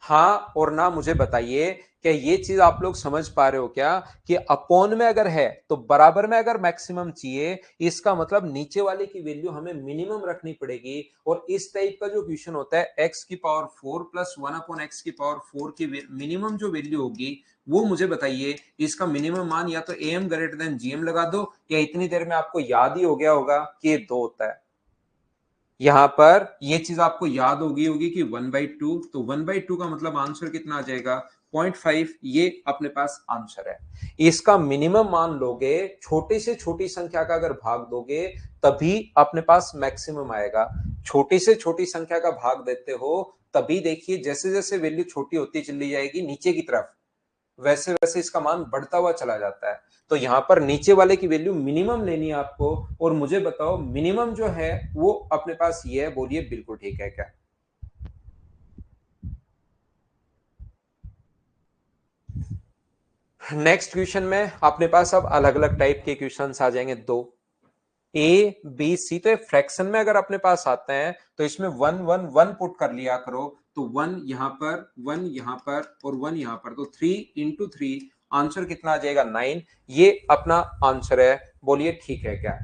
हाँ और ना मुझे बताइए, क्या ये चीज आप लोग समझ पा रहे हो क्या कि अपॉन में अगर है तो बराबर में अगर मैक्सिमम चाहिए, इसका मतलब नीचे वाले की वैल्यू हमें मिनिमम रखनी पड़ेगी। और इस टाइप का जो क्वेश्चन होता है, एक्स की पावर 4 प्लस 1 अपॉन एक्स की पावर 4 की मिनिमम जो वैल्यू होगी वो मुझे बताइए। इसका मिनिमम मान या तो एम ग्रेटर देन जीएम लगा दो, या इतनी देर में आपको याद ही हो गया होगा कि ये 2 होता है। यहां पर ये चीज आपको याद होगी होगी कि 1/2, तो 1/2 का मतलब आंसर कितना आ जाएगा? 0.5। ये अपने पास आंसर है। इसका मिनिमम मान लोगे, छोटी से छोटी संख्या का अगर भाग दोगे तभी अपने पास मैक्सिमम आएगा। छोटी से छोटी संख्या का भाग देते हो तभी देखिए, जैसे जैसे वैल्यू छोटी होती चली जाएगी नीचे की तरफ, वैसे वैसे इसका मान बढ़ता हुआ चला जाता है। तो यहां पर नीचे वाले की वैल्यू मिनिमम लेनी है आपको। और मुझे बताओ, मिनिमम जो है वो अपने पास ये है, बोलिए बिल्कुल ठीक है क्या? नेक्स्ट क्वेश्चन में अपने पास अब अलग अलग टाइप के क्वेश्चन आ जाएंगे। दो ए बी सी, तो फ्रैक्शन में अगर अपने पास आते हैं तो इसमें 1 1 1 पुट कर लिया करो। तो 1 यहां पर, 1 यहां पर और 1 यहां पर, तो 3 × 3 आंसर कितना आ जाएगा? 9। ये अपना आंसर है, बोलिए ठीक है क्या?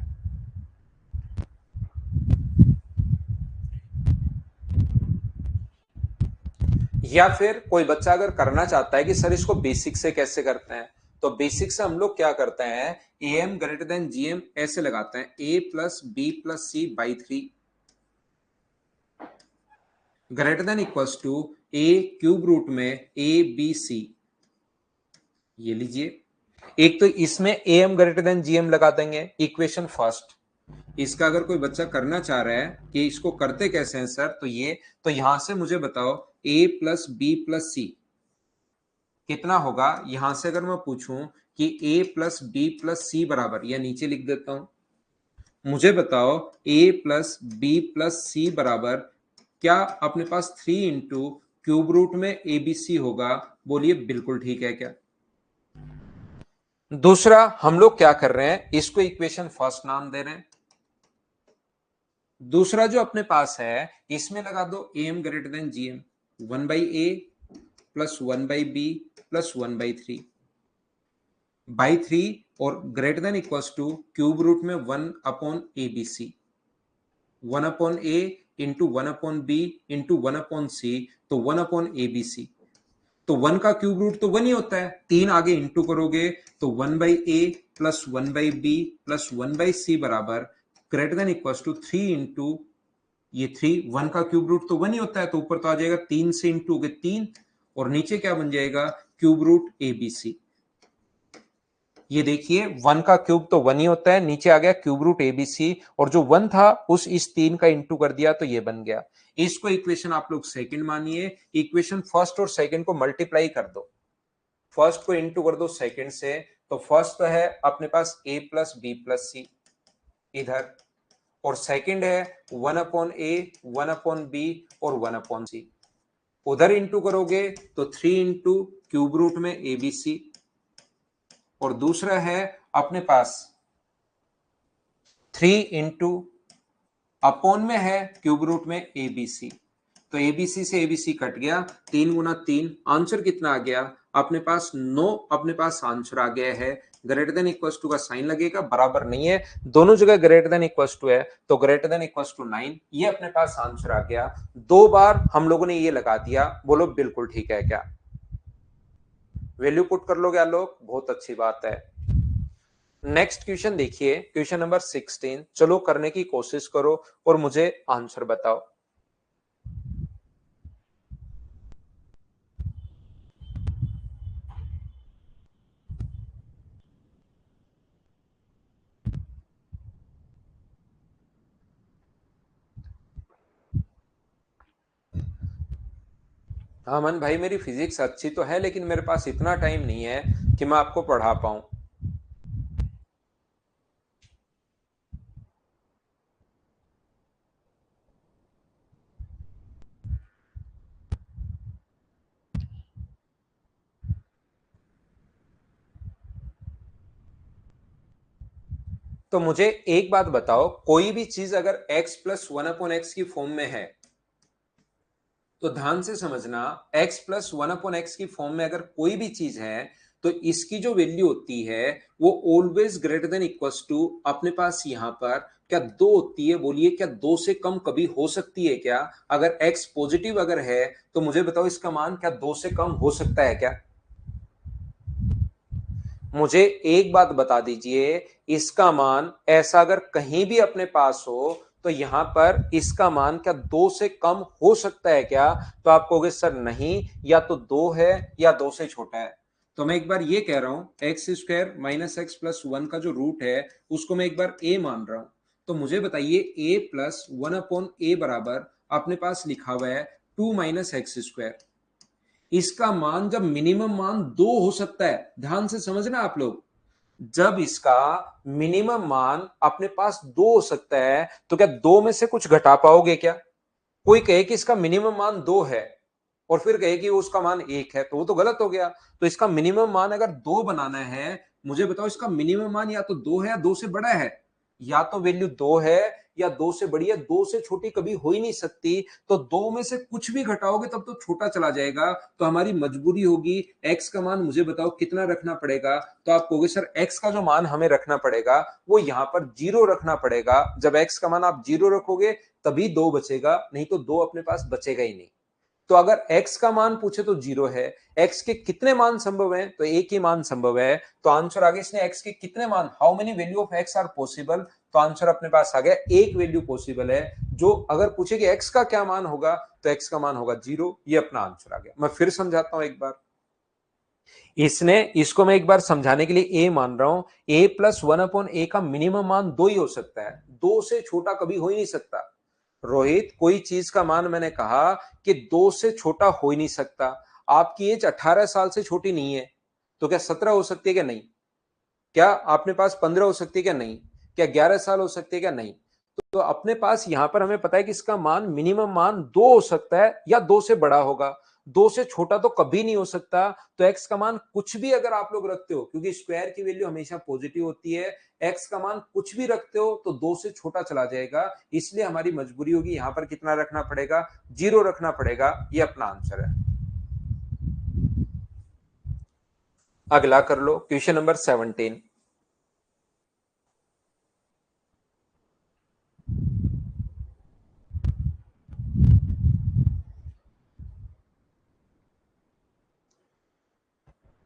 या फिर कोई बच्चा अगर करना चाहता है कि सर इसको बेसिक से कैसे करते हैं, तो बेसिक से हम लोग क्या करते हैं, A M greater than GM ऐसे लगाते हैं, a plus B plus C by 3 greater than equals to A cube root में ए बी सी। ये लीजिए, एक तो इसमें A M greater than GM लगा देंगे, इक्वेशन फर्स्ट। इसका अगर कोई बच्चा करना चाह रहा है कि इसको करते कैसे हैं सर, तो ये, तो यहां से मुझे बताओ a प्लस बी प्लस सी कितना होगा। यहां से अगर मैं पूछूं कि a प्लस बी प्लस सी बराबर, या नीचे लिख देता हूं, मुझे बताओ a प्लस बी प्लस सी बराबर, क्या अपने पास 3 इंटू क्यूब रूट में ए बी सी होगा? बोलिए बिल्कुल ठीक है क्या? दूसरा हम लोग क्या कर रहे हैं, इसको इक्वेशन फर्स्ट नाम दे रहे हैं। दूसरा जो अपने पास है, इसमें लगा दो A M greater than G M, 1/a plus 1/b plus 1/3 by 3, और greater than equals to cube root में 1 upon a B c, 1 upon a into 1 upon b into 1 upon c, तो 1 अपॉन ए बी सी। तो 1 का क्यूब रूट तो 1 ही होता है, 3 आगे इंटू करोगे तो 1/a plus 1/b plus 1/c बराबर greater than equals to 3 into ये 3, 1 का क्यूब रूट तो 1 ही होता है, तो ऊपर तो आ जाएगा 3 से इंटू के 3, और नीचे क्या बन जाएगा, क्यूब रूट ABC। ये देखिए 1 का क्यूब तो 1 ही होता है, नीचे आ गया क्यूब रूट ABC, और जो 1 था उस इस 3 का इंटू कर दिया तो ये बन गया। इसको इक्वेशन आप लोग सेकंड मानिए, इक्वेशन फर्स्ट और सेकंड को मल्टीप्लाई कर दो, फर्स्ट को इंटू कर दो सेकंड से, तो फर्स्ट तो है अपने पास A plus B plus C इधर, और सेकंड है 1/A 1/B और 1/C, उधर इंटू करोगे तो 3 इंटू क्यूब रूट में ABC, और दूसरा है अपने पास 3 इंटू अपॉन में है क्यूब रूट में ABC, तो ABC से ABC कट गया, 3 गुना 3, आंसर कितना आ गया अपने पास 9, अपने पास आंसर आ गया है। ग्रेटर देन इक्वल टू का साइन लगेगा, बराबर नहीं है, दोनों जगह ग्रेटर देन इक्वल टू है, तो ग्रेटर देन इक्वल टू 9, ये अपने पास आंसर आ गया। 2 बार हम लोगों ने ये लगा दिया, बोलो बिल्कुल ठीक है क्या? वैल्यू पुट कर लोगे आप लोग, बहुत अच्छी बात है। नेक्स्ट क्वेश्चन देखिए, क्वेश्चन नंबर 16, चलो करने की कोशिश करो और मुझे आंसर बताओ। हाँ मन भाई, मेरी फिजिक्स अच्छी तो है, लेकिन मेरे पास इतना टाइम नहीं है कि मैं आपको पढ़ा पाऊं। तो मुझे एक बात बताओ, कोई भी चीज अगर x प्लस 1/x की फॉर्म में है, तो ध्यान से समझना, x प्लस 1/x की फॉर्म में अगर कोई भी चीज है, तो इसकी जो वैल्यू होती है वो always greater than equals to, अपने पास यहां पर क्या 2 होती है? बोलिए, क्या 2 से कम कभी हो सकती है क्या? अगर x पॉजिटिव अगर है तो मुझे बताओ इसका मान क्या 2 से कम हो सकता है क्या? मुझे एक बात बता दीजिए, इसका मान ऐसा अगर कहीं भी अपने पास हो, तो यहां पर इसका मान क्या 2 से कम हो सकता है क्या? तो आप कहोगे सर नहीं, या तो 2 है या 2 से छोटा है। तो मैं एक बार ये कह रहा हूं, x square minus x plus 1 का जो रूट है उसको मैं एक बार a मान रहा हूं, तो मुझे बताइए a प्लस 1/a बराबर अपने पास लिखा हुआ है 2 माइनस एक्स स्क्वायर। इसका मान जब मिनिमम मान 2 हो सकता है, ध्यान से समझना आप लोग, जब इसका मिनिमम मान अपने पास 2 हो सकता है, तो क्या 2 में से कुछ घटा पाओगे क्या? कोई कहे कि इसका मिनिमम मान 2 है और फिर कहे कि उसका मान 1 है, तो वो तो गलत हो गया। तो इसका मिनिमम मान अगर 2 बनाना है, मुझे बताओ इसका मिनिमम मान या तो 2 है या 2 से बड़ा है, या तो वैल्यू 2 है या 2 से बड़ी है, 2 से छोटी कभी हो ही नहीं सकती। तो 2 में से कुछ भी घटाओगे तब तो छोटा चला जाएगा, तो हमारी मजबूरी होगी x का मान मुझे बताओ कितना रखना पड़ेगा। तो आप कहोगे सर x का जो मान हमें रखना पड़ेगा वो यहां पर 0 रखना पड़ेगा। जब x का मान आप 0 रखोगे तभी 2 बचेगा, नहीं तो 2 अपने पास बचेगा ही नहीं। तो अगर x का मान पूछे तो 0 है, x के कितने मान संभव है? तो एक ही मान संभव है। तो आंसर आ गया, इसने x के कितने मान, how many value of x are possible, तो आंसर अपने पास आ गया एक वैल्यू पॉसिबल है। जो अगर पूछे कि x का क्या मान होगा, तो x का मान होगा 0, ये अपना आंसर आ गया। मैं फिर समझाता हूं एक बार, इसने इसको मैं एक बार समझाने के लिए a मान रहा हूं, a प्लस 1/a का मिनिमम मान 2 ही हो सकता है, 2 से छोटा कभी हो ही नहीं सकता। रोहित, कोई चीज का मान मैंने कहा कि 2 से छोटा हो ही नहीं सकता। आपकी एज 18 साल से छोटी नहीं है, तो क्या 17 हो सकती है क्या? नहीं। क्या आपने पास 15 हो सकती है क्या? नहीं। क्या 11 साल हो सकती है क्या? नहीं। तो अपने पास यहां पर हमें पता है कि इसका मान मिनिमम मान 2 हो सकता है या 2 से बड़ा होगा, 2 से छोटा तो कभी नहीं हो सकता। तो x का मान कुछ भी अगर आप लोग रखते हो, क्योंकि स्क्वायर की वैल्यू हमेशा पॉजिटिव होती है, x का मान कुछ भी रखते हो तो 2 से छोटा चला जाएगा, इसलिए हमारी मजबूरी होगी यहां पर कितना रखना पड़ेगा, 0 रखना पड़ेगा। ये अपना आंसर है। अगला कर लो, क्वेश्चन नंबर 17।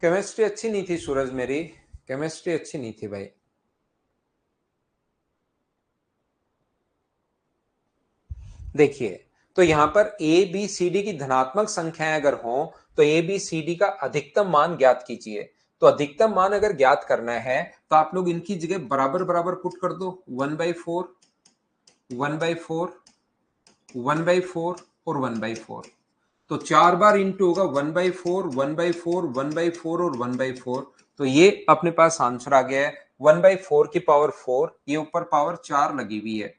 केमिस्ट्री अच्छी नहीं थी सूरज मेरी, केमिस्ट्री अच्छी नहीं थी भाई। देखिए, तो यहां पर ए बी सी डी की धनात्मक संख्याएं अगर हो, तो ए बी सी डी का अधिकतम मान ज्ञात कीजिए। तो अधिकतम मान अगर ज्ञात करना है तो आप लोग इनकी जगह बराबर बराबर पुट कर दो, 1/4 1/4 1/4 और 1/4। तो 4 बार इंटू होगा 1/4 1/4 1/4 और 1/4। तो ये अपने पास आंसर आ गया है 1/4 की पावर 4, ये ऊपर पावर 4 लगी हुई है,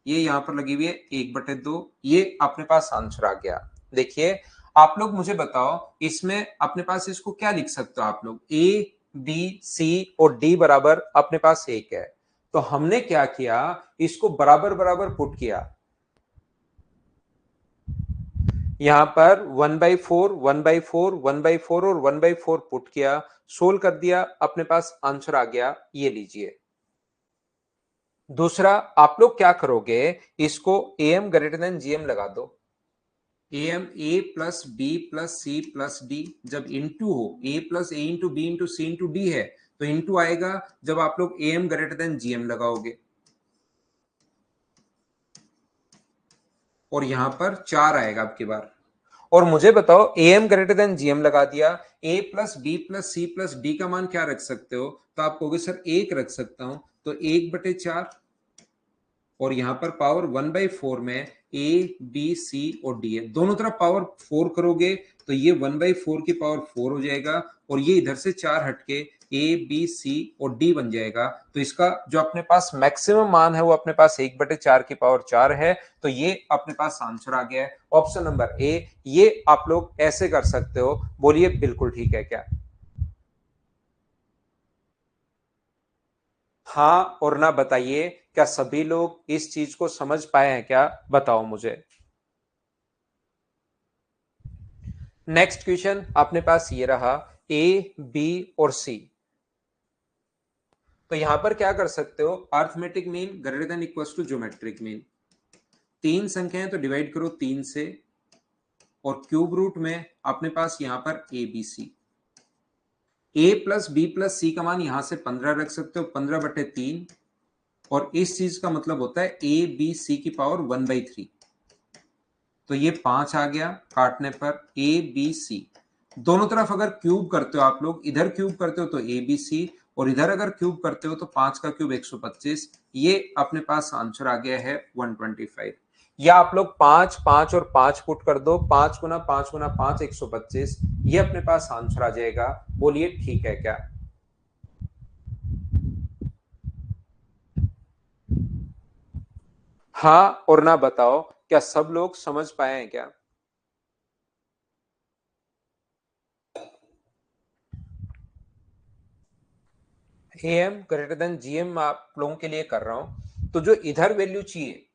ये यहां पर लगी हुई है 1/2, ये अपने पास आंसर आ गया। देखिए आप लोग मुझे बताओ इसमें अपने पास इसको क्या लिख सकते हो आप लोग, ए बी सी और डी बराबर अपने पास एक है। तो हमने क्या किया, इसको बराबर बराबर पुट किया, यहां पर 1/4 1/4 1/4 और 1/4 पुट किया, सोल्व कर दिया, अपने पास आंसर आ गया, ये लीजिए। दूसरा आप लोग क्या करोगे, इसको एम ग्रेटर देन जीएम लगा दो। M A plus B plus C plus D, जब इंटू हो, A plus A into B into C into D है तो इंटू आएगा जब आप लोग एम ग्रेटर देन जीएम लगाओगे, और यहां पर 4 आएगा आपकी बार। और मुझे बताओ A M greater than GM लगा दिया, a plus B plus C plus d का मान क्या रख सकते हो, तो आप कहोगे सर 1 रख सकता हूं, तो 1/4, और यहां पर पावर 1/4 में ए बी सी और डी है, दोनों तरफ पावर 4 करोगे तो ये 1/4 की पावर 4 हो जाएगा, और ये इधर से 4 हटके ए बी सी और डी बन जाएगा। तो इसका जो अपने पास मैक्सिमम मान है वो अपने पास 1/4 की पावर 4 है। तो ये अपने पास आंसर आ गया है ऑप्शन नंबर ए। ये आप लोग ऐसे कर सकते हो, बोलिए बिल्कुल ठीक है क्या? हाँ और ना बताइए, क्या सभी लोग इस चीज को समझ पाए हैं क्या, बताओ मुझे। नेक्स्ट क्वेश्चन अपने पास ये रहा, ए बी और सी। तो यहां पर क्या कर सकते हो, arithmetic mean greater than equals to geometric mean. तीन संख्याएं तो डिवाइड करो 3 से, और क्यूब रूट में अपने पास यहां पर a B c, a plus B plus c का मान यहां से 15 रख सकते हो, 15/3, और इस चीज का मतलब होता है ए बी सी की पावर 1/3। तो ये 5 आ गया काटने पर, ए बी सी दोनों तरफ अगर क्यूब करते हो आप लोग, इधर क्यूब करते हो तो ए बी सी, और इधर अगर क्यूब करते हो तो 5 का क्यूब 125, ये अपने पास आंसर आ गया है 125। या आप लोग 5 5 और 5 पुट कर दो, 5 गुना 5 गुना 5 125, ये अपने पास आंसर आ जाएगा, बोलिए ठीक है क्या? हाँ और ना बताओ, क्या सब लोग समझ पाए हैं क्या? एम ग्रेटर देन जीएम आप लोगों के लिए कर रहा हूं, तो जो इधर वैल्यू चाहिए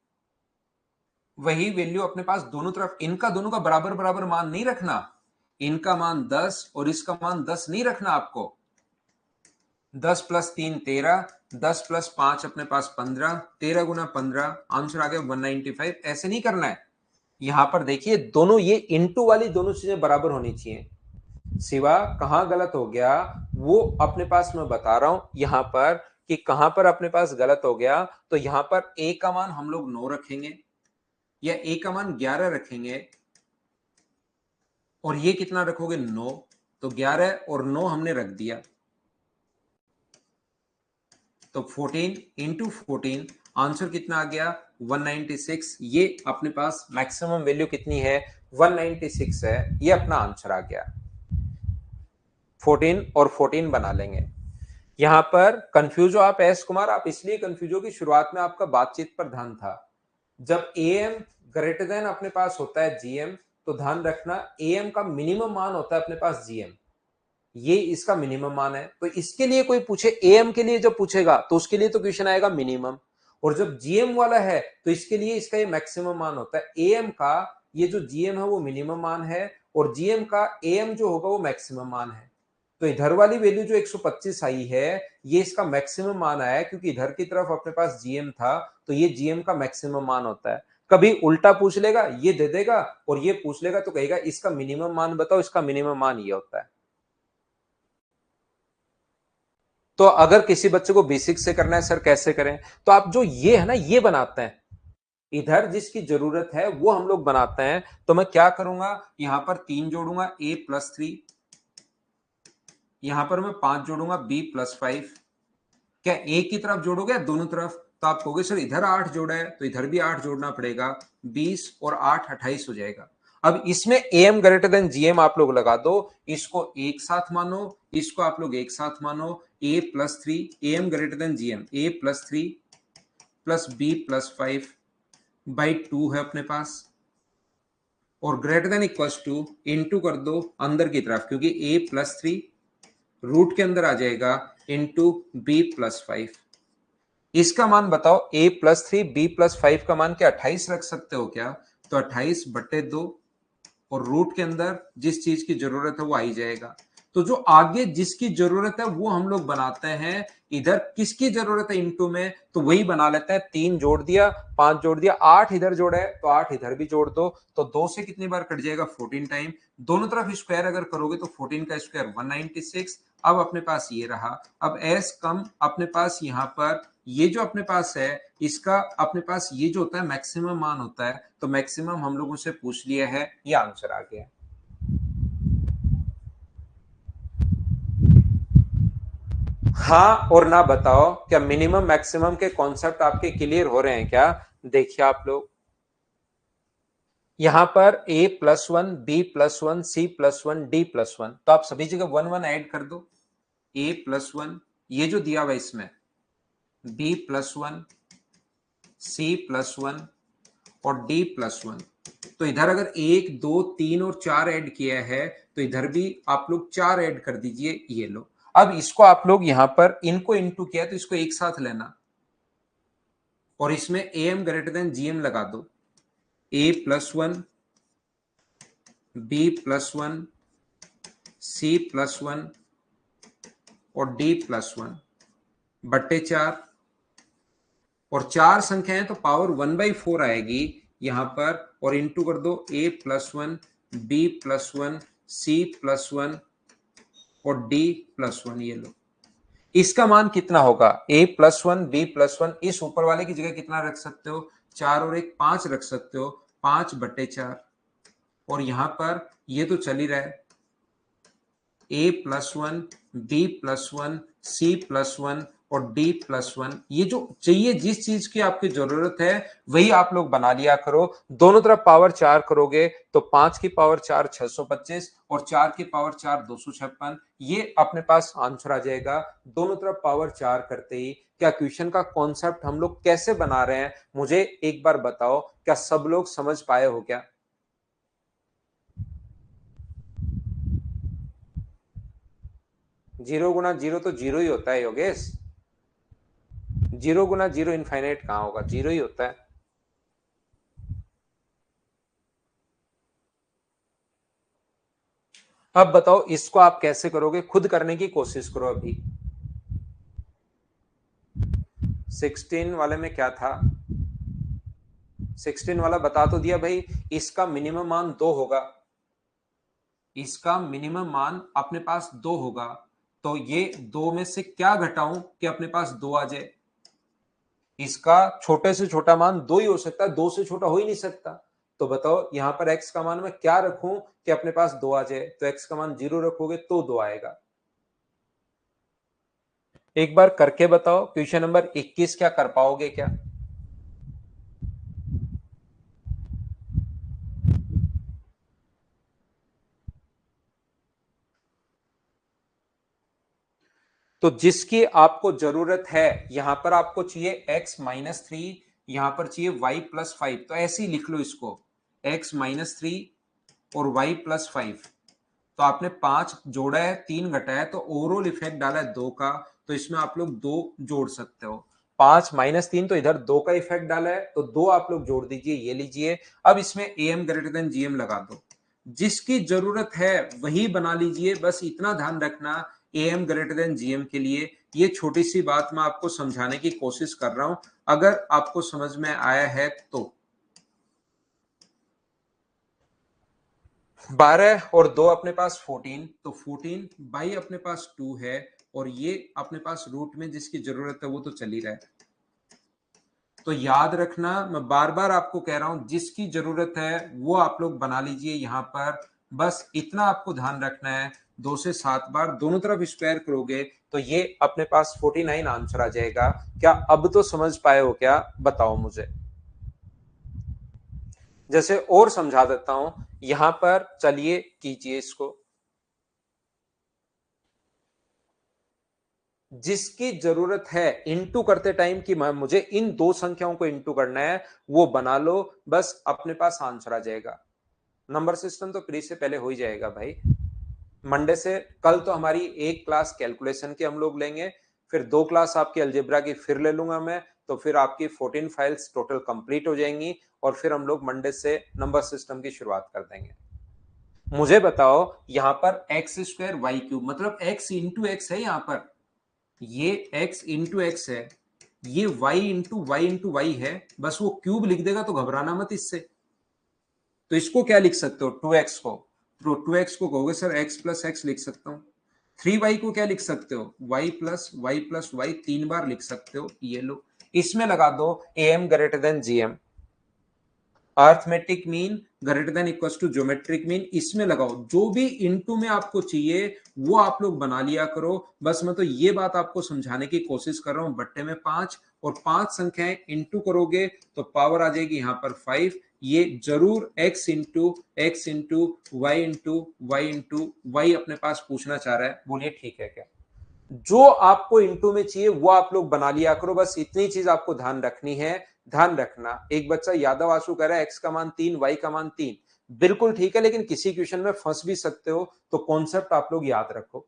वही वैल्यू अपने पास दोनों तरफ, इनका दोनों का बराबर बराबर मान नहीं रखना, इनका मान 10 और इसका मान 10 नहीं रखना आपको। 10 + 3 13, 10 + 5 अपने पास 15, 13 गुना 15 आंसर आ गया 195। ऐसे नहीं करना है, यहां पर देखिए दोनों ये इनटू वाली दोनों चीजें बराबर होनी चाहिए। सिवा कहां गलत हो गया वो अपने पास मैं बता रहा हूं यहां पर, कि कहां पर अपने पास गलत हो गया। तो यहां पर ए का मान हम लोग 9 रखेंगे, या ए का मान 11 रखेंगे, और ये कितना रखोगे 9, तो 11 और 9 हमने रख दिया, तो 14 इंटू 14 आंसर कितना आ गया 196। ये अपने पास मैक्सिमम वैल्यू कितनी है 196 है, ये अपना आंसर आ गया। 14 और 14 बना लेंगे। यहां पर कंफ्यूज हो आप एस कुमार, आप इसलिए कंफ्यूज हो कि शुरुआत में आपका बातचीत पर ध्यान था। जब एम ग्रेटर देन अपने पास होता है जीएम, तो ध्यान रखना एम का मिनिमम मान होता है अपने पास जीएम, ये इसका मिनिमम मान है। तो इसके लिए कोई पूछे एम के लिए, जब पूछेगा तो उसके लिए तो क्वेश्चन आएगा मिनिमम, और जब जीएम वाला है तो इसके लिए इसका ये मैक्सिमम मान होता है। एम का ये जो जीएम है वो मिनिमम मान है, और जीएम का एम जो होगा वो मैक्सिमम मान है। तो इधर वाली वैल्यू जो 125 आई है, ये इसका मैक्सिमम मान आया है, क्योंकि इधर की तरफ अपने पास जीएम था, तो ये जीएम का मैक्सिमम मान होता है। कभी उल्टा पूछ लेगा, ये दे देगा, और ये पूछ लेगा तो कहेगा इसका मिनिमम मान बताओ, इसका मिनिमम मान ये होता है। तो अगर किसी बच्चे को बेसिक से करना है सर कैसे करें, तो आप जो ये है ना ये बनाते हैं, इधर जिसकी जरूरत है वो हम लोग बनाते हैं। तो मैं क्या करूंगा, यहां पर 3 जोड़ूंगा a+3, यहां पर मैं 5 जोड़ूंगा b+5। क्या एक की तरफ जोड़ोगे या दोनों तरफ? तो आप कहोगे सर इधर 8 जोड़ा है तो इधर भी 8 जोड़ना पड़ेगा, 20 और 8 28 हो जाएगा। अब इसमें am ग्रेटर देन gm आप लोग लगा दो, इसको एक साथ मानो, इसको आप लोग एक साथ मानो, a+3, am greater than gm, a+3 plus b+5 by 2 है अपने पास, और greater than equals two into कर दो अंदर की तरफ, क्योंकि a+3 रूट के अंदर आ जाएगा इंटू b+5। इसका मान बताओ, a+3 b+5 का मान क्या 28 रख सकते हो क्या? तो 28/2, और रूट के अंदर जिस चीज की जरूरत है वो आ ही जाएगा। तो जो आगे जिसकी जरूरत है वो हम लोग बनाते हैं, इधर किसकी जरूरत है इनटू में, तो वही बना लेते हैं। 3 जोड़ दिया, 5 जोड़ दिया, 8 इधर जोड़ा है तो 8 इधर भी जोड़ दो, तो 2 से कितनी बार कट जाएगा 14 टाइम। दोनों तरफ स्क्वायर अगर करोगे तो 14 का स्क्वायर 196। अब अपने पास ये रहा। अब एस कम अपने पास यहां पर ये जो अपने पास है, इसका अपने पास ये जो होता है मैक्सिमम मान होता है, तो मैक्सिमम हम लोगों से पूछ लिया है, ये आंसर आ गया। हाँ और ना बताओ, क्या मिनिमम मैक्सिमम के कॉन्सेप्ट आपके क्लियर हो रहे हैं क्या? देखिए आप लोग, यहां पर a+1 b+1 c+1 d+1, तो आप सभी जगह 1 1 ऐड कर दो। a+1 ये जो दिया हुआ इसमें, b+1 c+1 और d+1, तो इधर अगर 1 2 3 और 4 ऐड किया है तो इधर भी आप लोग 4 ऐड कर दीजिए, ये लो। अब इसको आप लोग यहां पर इनको इनटू किया तो इसको एक साथ लेना, और इसमें am ग्रेटर देन gm लगा दो। a+1 b+1 c+1 और d+1 बट्टे 4, और 4 संख्याएं तो पावर 1/4 आएगी यहां पर, और इंटू कर दो a+1 b+1 c+1 और d+1, ये लो। इसका मान कितना होगा, a+1 b+1, इस ऊपर वाले की जगह कितना रख सकते हो, 4 और 1 5 रख सकते हो, 5/4, और यहां पर ये तो चल ही रहा है, a+1 b+1 c+1 और d+1, ये जो चाहिए जिस चीज की आपकी जरूरत है वही आप लोग बना लिया करो। दोनों तरफ पावर 4 करोगे तो 5 की पावर 4 625 और 4 की पावर 4 256, ये अपने पास आंसर आ जाएगा दोनों तरफ पावर 4 करते ही। क्या क्वेश्चन का कॉन्सेप्ट हम लोग कैसे बना रहे हैं मुझे एक बार बताओ, क्या सब लोग समझ पाए हो क्या? 0 गुना 0 तो 0 ही होता है योगेश, 0 गुना 0 इनफाइनाइट कहां होगा, 0 ही होता है। अब बताओ इसको आप कैसे करोगे, खुद करने की कोशिश करो अभी। 16 वाले में क्या था, 16 वाला बता तो दिया भाई, इसका मिनिमम मान 2 होगा, इसका मिनिमम मान अपने पास 2 होगा, तो ये 2 में से क्या घटाऊं कि अपने पास 2 आ जाए? इसका छोटे से छोटा मान 2 ही हो सकता है, 2 से छोटा हो ही नहीं सकता। तो बताओ यहां पर x का मान मैं क्या रखूं कि अपने पास 2 आ जाए? तो x का मान 0 रखोगे तो 2 आएगा। एक बार करके बताओ, क्वेश्चन नंबर 21 क्या कर पाओगे क्या? तो जिसकी आपको जरूरत है, यहां पर आपको चाहिए x-3, यहां पर चाहिए y+5, तो ऐसे ही लिख लो इसको, x-3 और y+5। तो आपने 5 जोड़ा है, 3 घटाया है, तो ओवरऑल इफेक्ट डाला है 2 का, तो इसमें आप लोग 2 जोड़ सकते हो। 5-3, तो इधर 2 का इफेक्ट डाला है, तो 2 आप लोग जोड़ दीजिए, ये लीजिए। अब इसमें am ग्रेटर देन gm लगा दो, जिसकी जरूरत है वही बना लीजिए, बस इतना ध्यान रखना am ग्रेटर देन gm के लिए। ये छोटी सी बात मैं आपको समझाने की कोशिश कर रहा हूं, अगर आपको समझ में आया है तो। 12 और 2 अपने पास 14, तो 14 बाई अपने पास 2 है, और ये अपने पास रूट में जिसकी जरूरत है वो तो चल ही रहा है। तो याद रखना, मैं बार बार आपको कह रहा हूं, जिसकी जरूरत है वो आप लोग बना लीजिए। यहां पर बस इतना आपको ध्यान रखना है, 2 से 7 बार दोनों तरफ स्क्वायर करोगे तो ये अपने पास 49 आंसर आ जाएगा। क्या अब तो समझ पाए हो क्या, बताओ मुझे। जैसे और समझा देता हूं, यहां पर चलिए कीजिए इसको। जिसकी जरूरत है इंटू करते टाइम कि मुझे इन दो संख्याओं को इंटू करना है, वो बना लो, बस अपने पास आंसर आ जाएगा। नंबर सिस्टम तो प्री से पहले हो ही जाएगा भाई। मंडे से कल तो हमारी एक क्लास कैलकुलेशन की हम लोग लेंगे, फिर 2 क्लास आपकी अलजेब्रा की फिर ले लूंगा मैं, तो फिर आपकी 14 फाइल्स टोटल कंप्लीट हो जाएंगी, और फिर हम लोग मंडे से नंबर सिस्टम की शुरुआत कर देंगे। मुझे बताओ, यहां पर एक्स स्क्वायर वाई क्यूब मतलब एक्स इंटू एक्स है, यहां पर ये x इंटू एक्स है, ये y इंटू वाई है, बस वो क्यूब लिख देगा तो घबराना मत इससे। तो इसको क्या लिख सकते हो, 2x को, तो 2x को कहोगे सर x प्लस एक्स लिख सकता हूं। 3y को क्या लिख सकते हो, y प्लस वाई 3 बार लिख सकते हो, ये लो। इसमें लगा दो am greater than gm, arithmetic mean greater than equal to geometric mean, इसमें लगाओ। जो भी इनटू में आपको चाहिए वो आप लोग बना लिया करो। बस मैं तो ये बात आपको समझाने की कोशिश कर रहा हूं, बट्टे में 5 और 5 संख्याएं इनटू करोगे तो पावर आ जाएगी यहां पर 5। ये जरूर x into y into y अपने पास पूछना चाह रहा है, बोलिए ठीक है क्या। जो आपको इंटू में चाहिए वो आप लोग बना लिया करो, बस इतनी चीज आपको ध्यान रखनी है। ध्यान रखना, एक बच्चा यादव आशु कह रहा है एक्स का मान 3 वाई का मान 3, बिल्कुल ठीक है, लेकिन किसी क्वेश्चन में फंस भी सकते हो, तो कॉन्सेप्ट आप लोग याद रखो।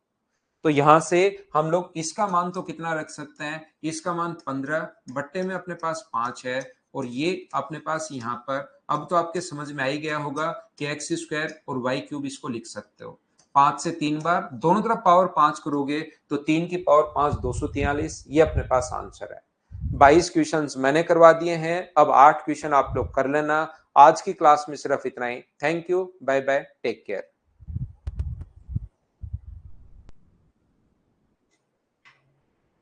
तो यहां से हम लोग इसका मान तो कितना रख सकते हैं, इसका मान 15, बट्टे में अपने पास 5 है, और ये अपने पास यहां पर, अब तो आपके समझ में आ ही गया होगा कि एक्स स्क्वायर और वाई क्यूब इसको लिख सकते हो। 5 से 3 बार दोनों तरफ पावर 5 करोगे तो 3 की पावर 5 243, ये अपने पास आंसर है। 22 क्वेश्चंस मैंने करवा दिए हैं, अब 8 क्वेश्चन आप लोग कर लेना। आज की क्लास में सिर्फ इतना ही। Thank you, bye bye, take care.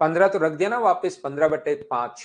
15 तो रख दिया ना वापस, 15/5।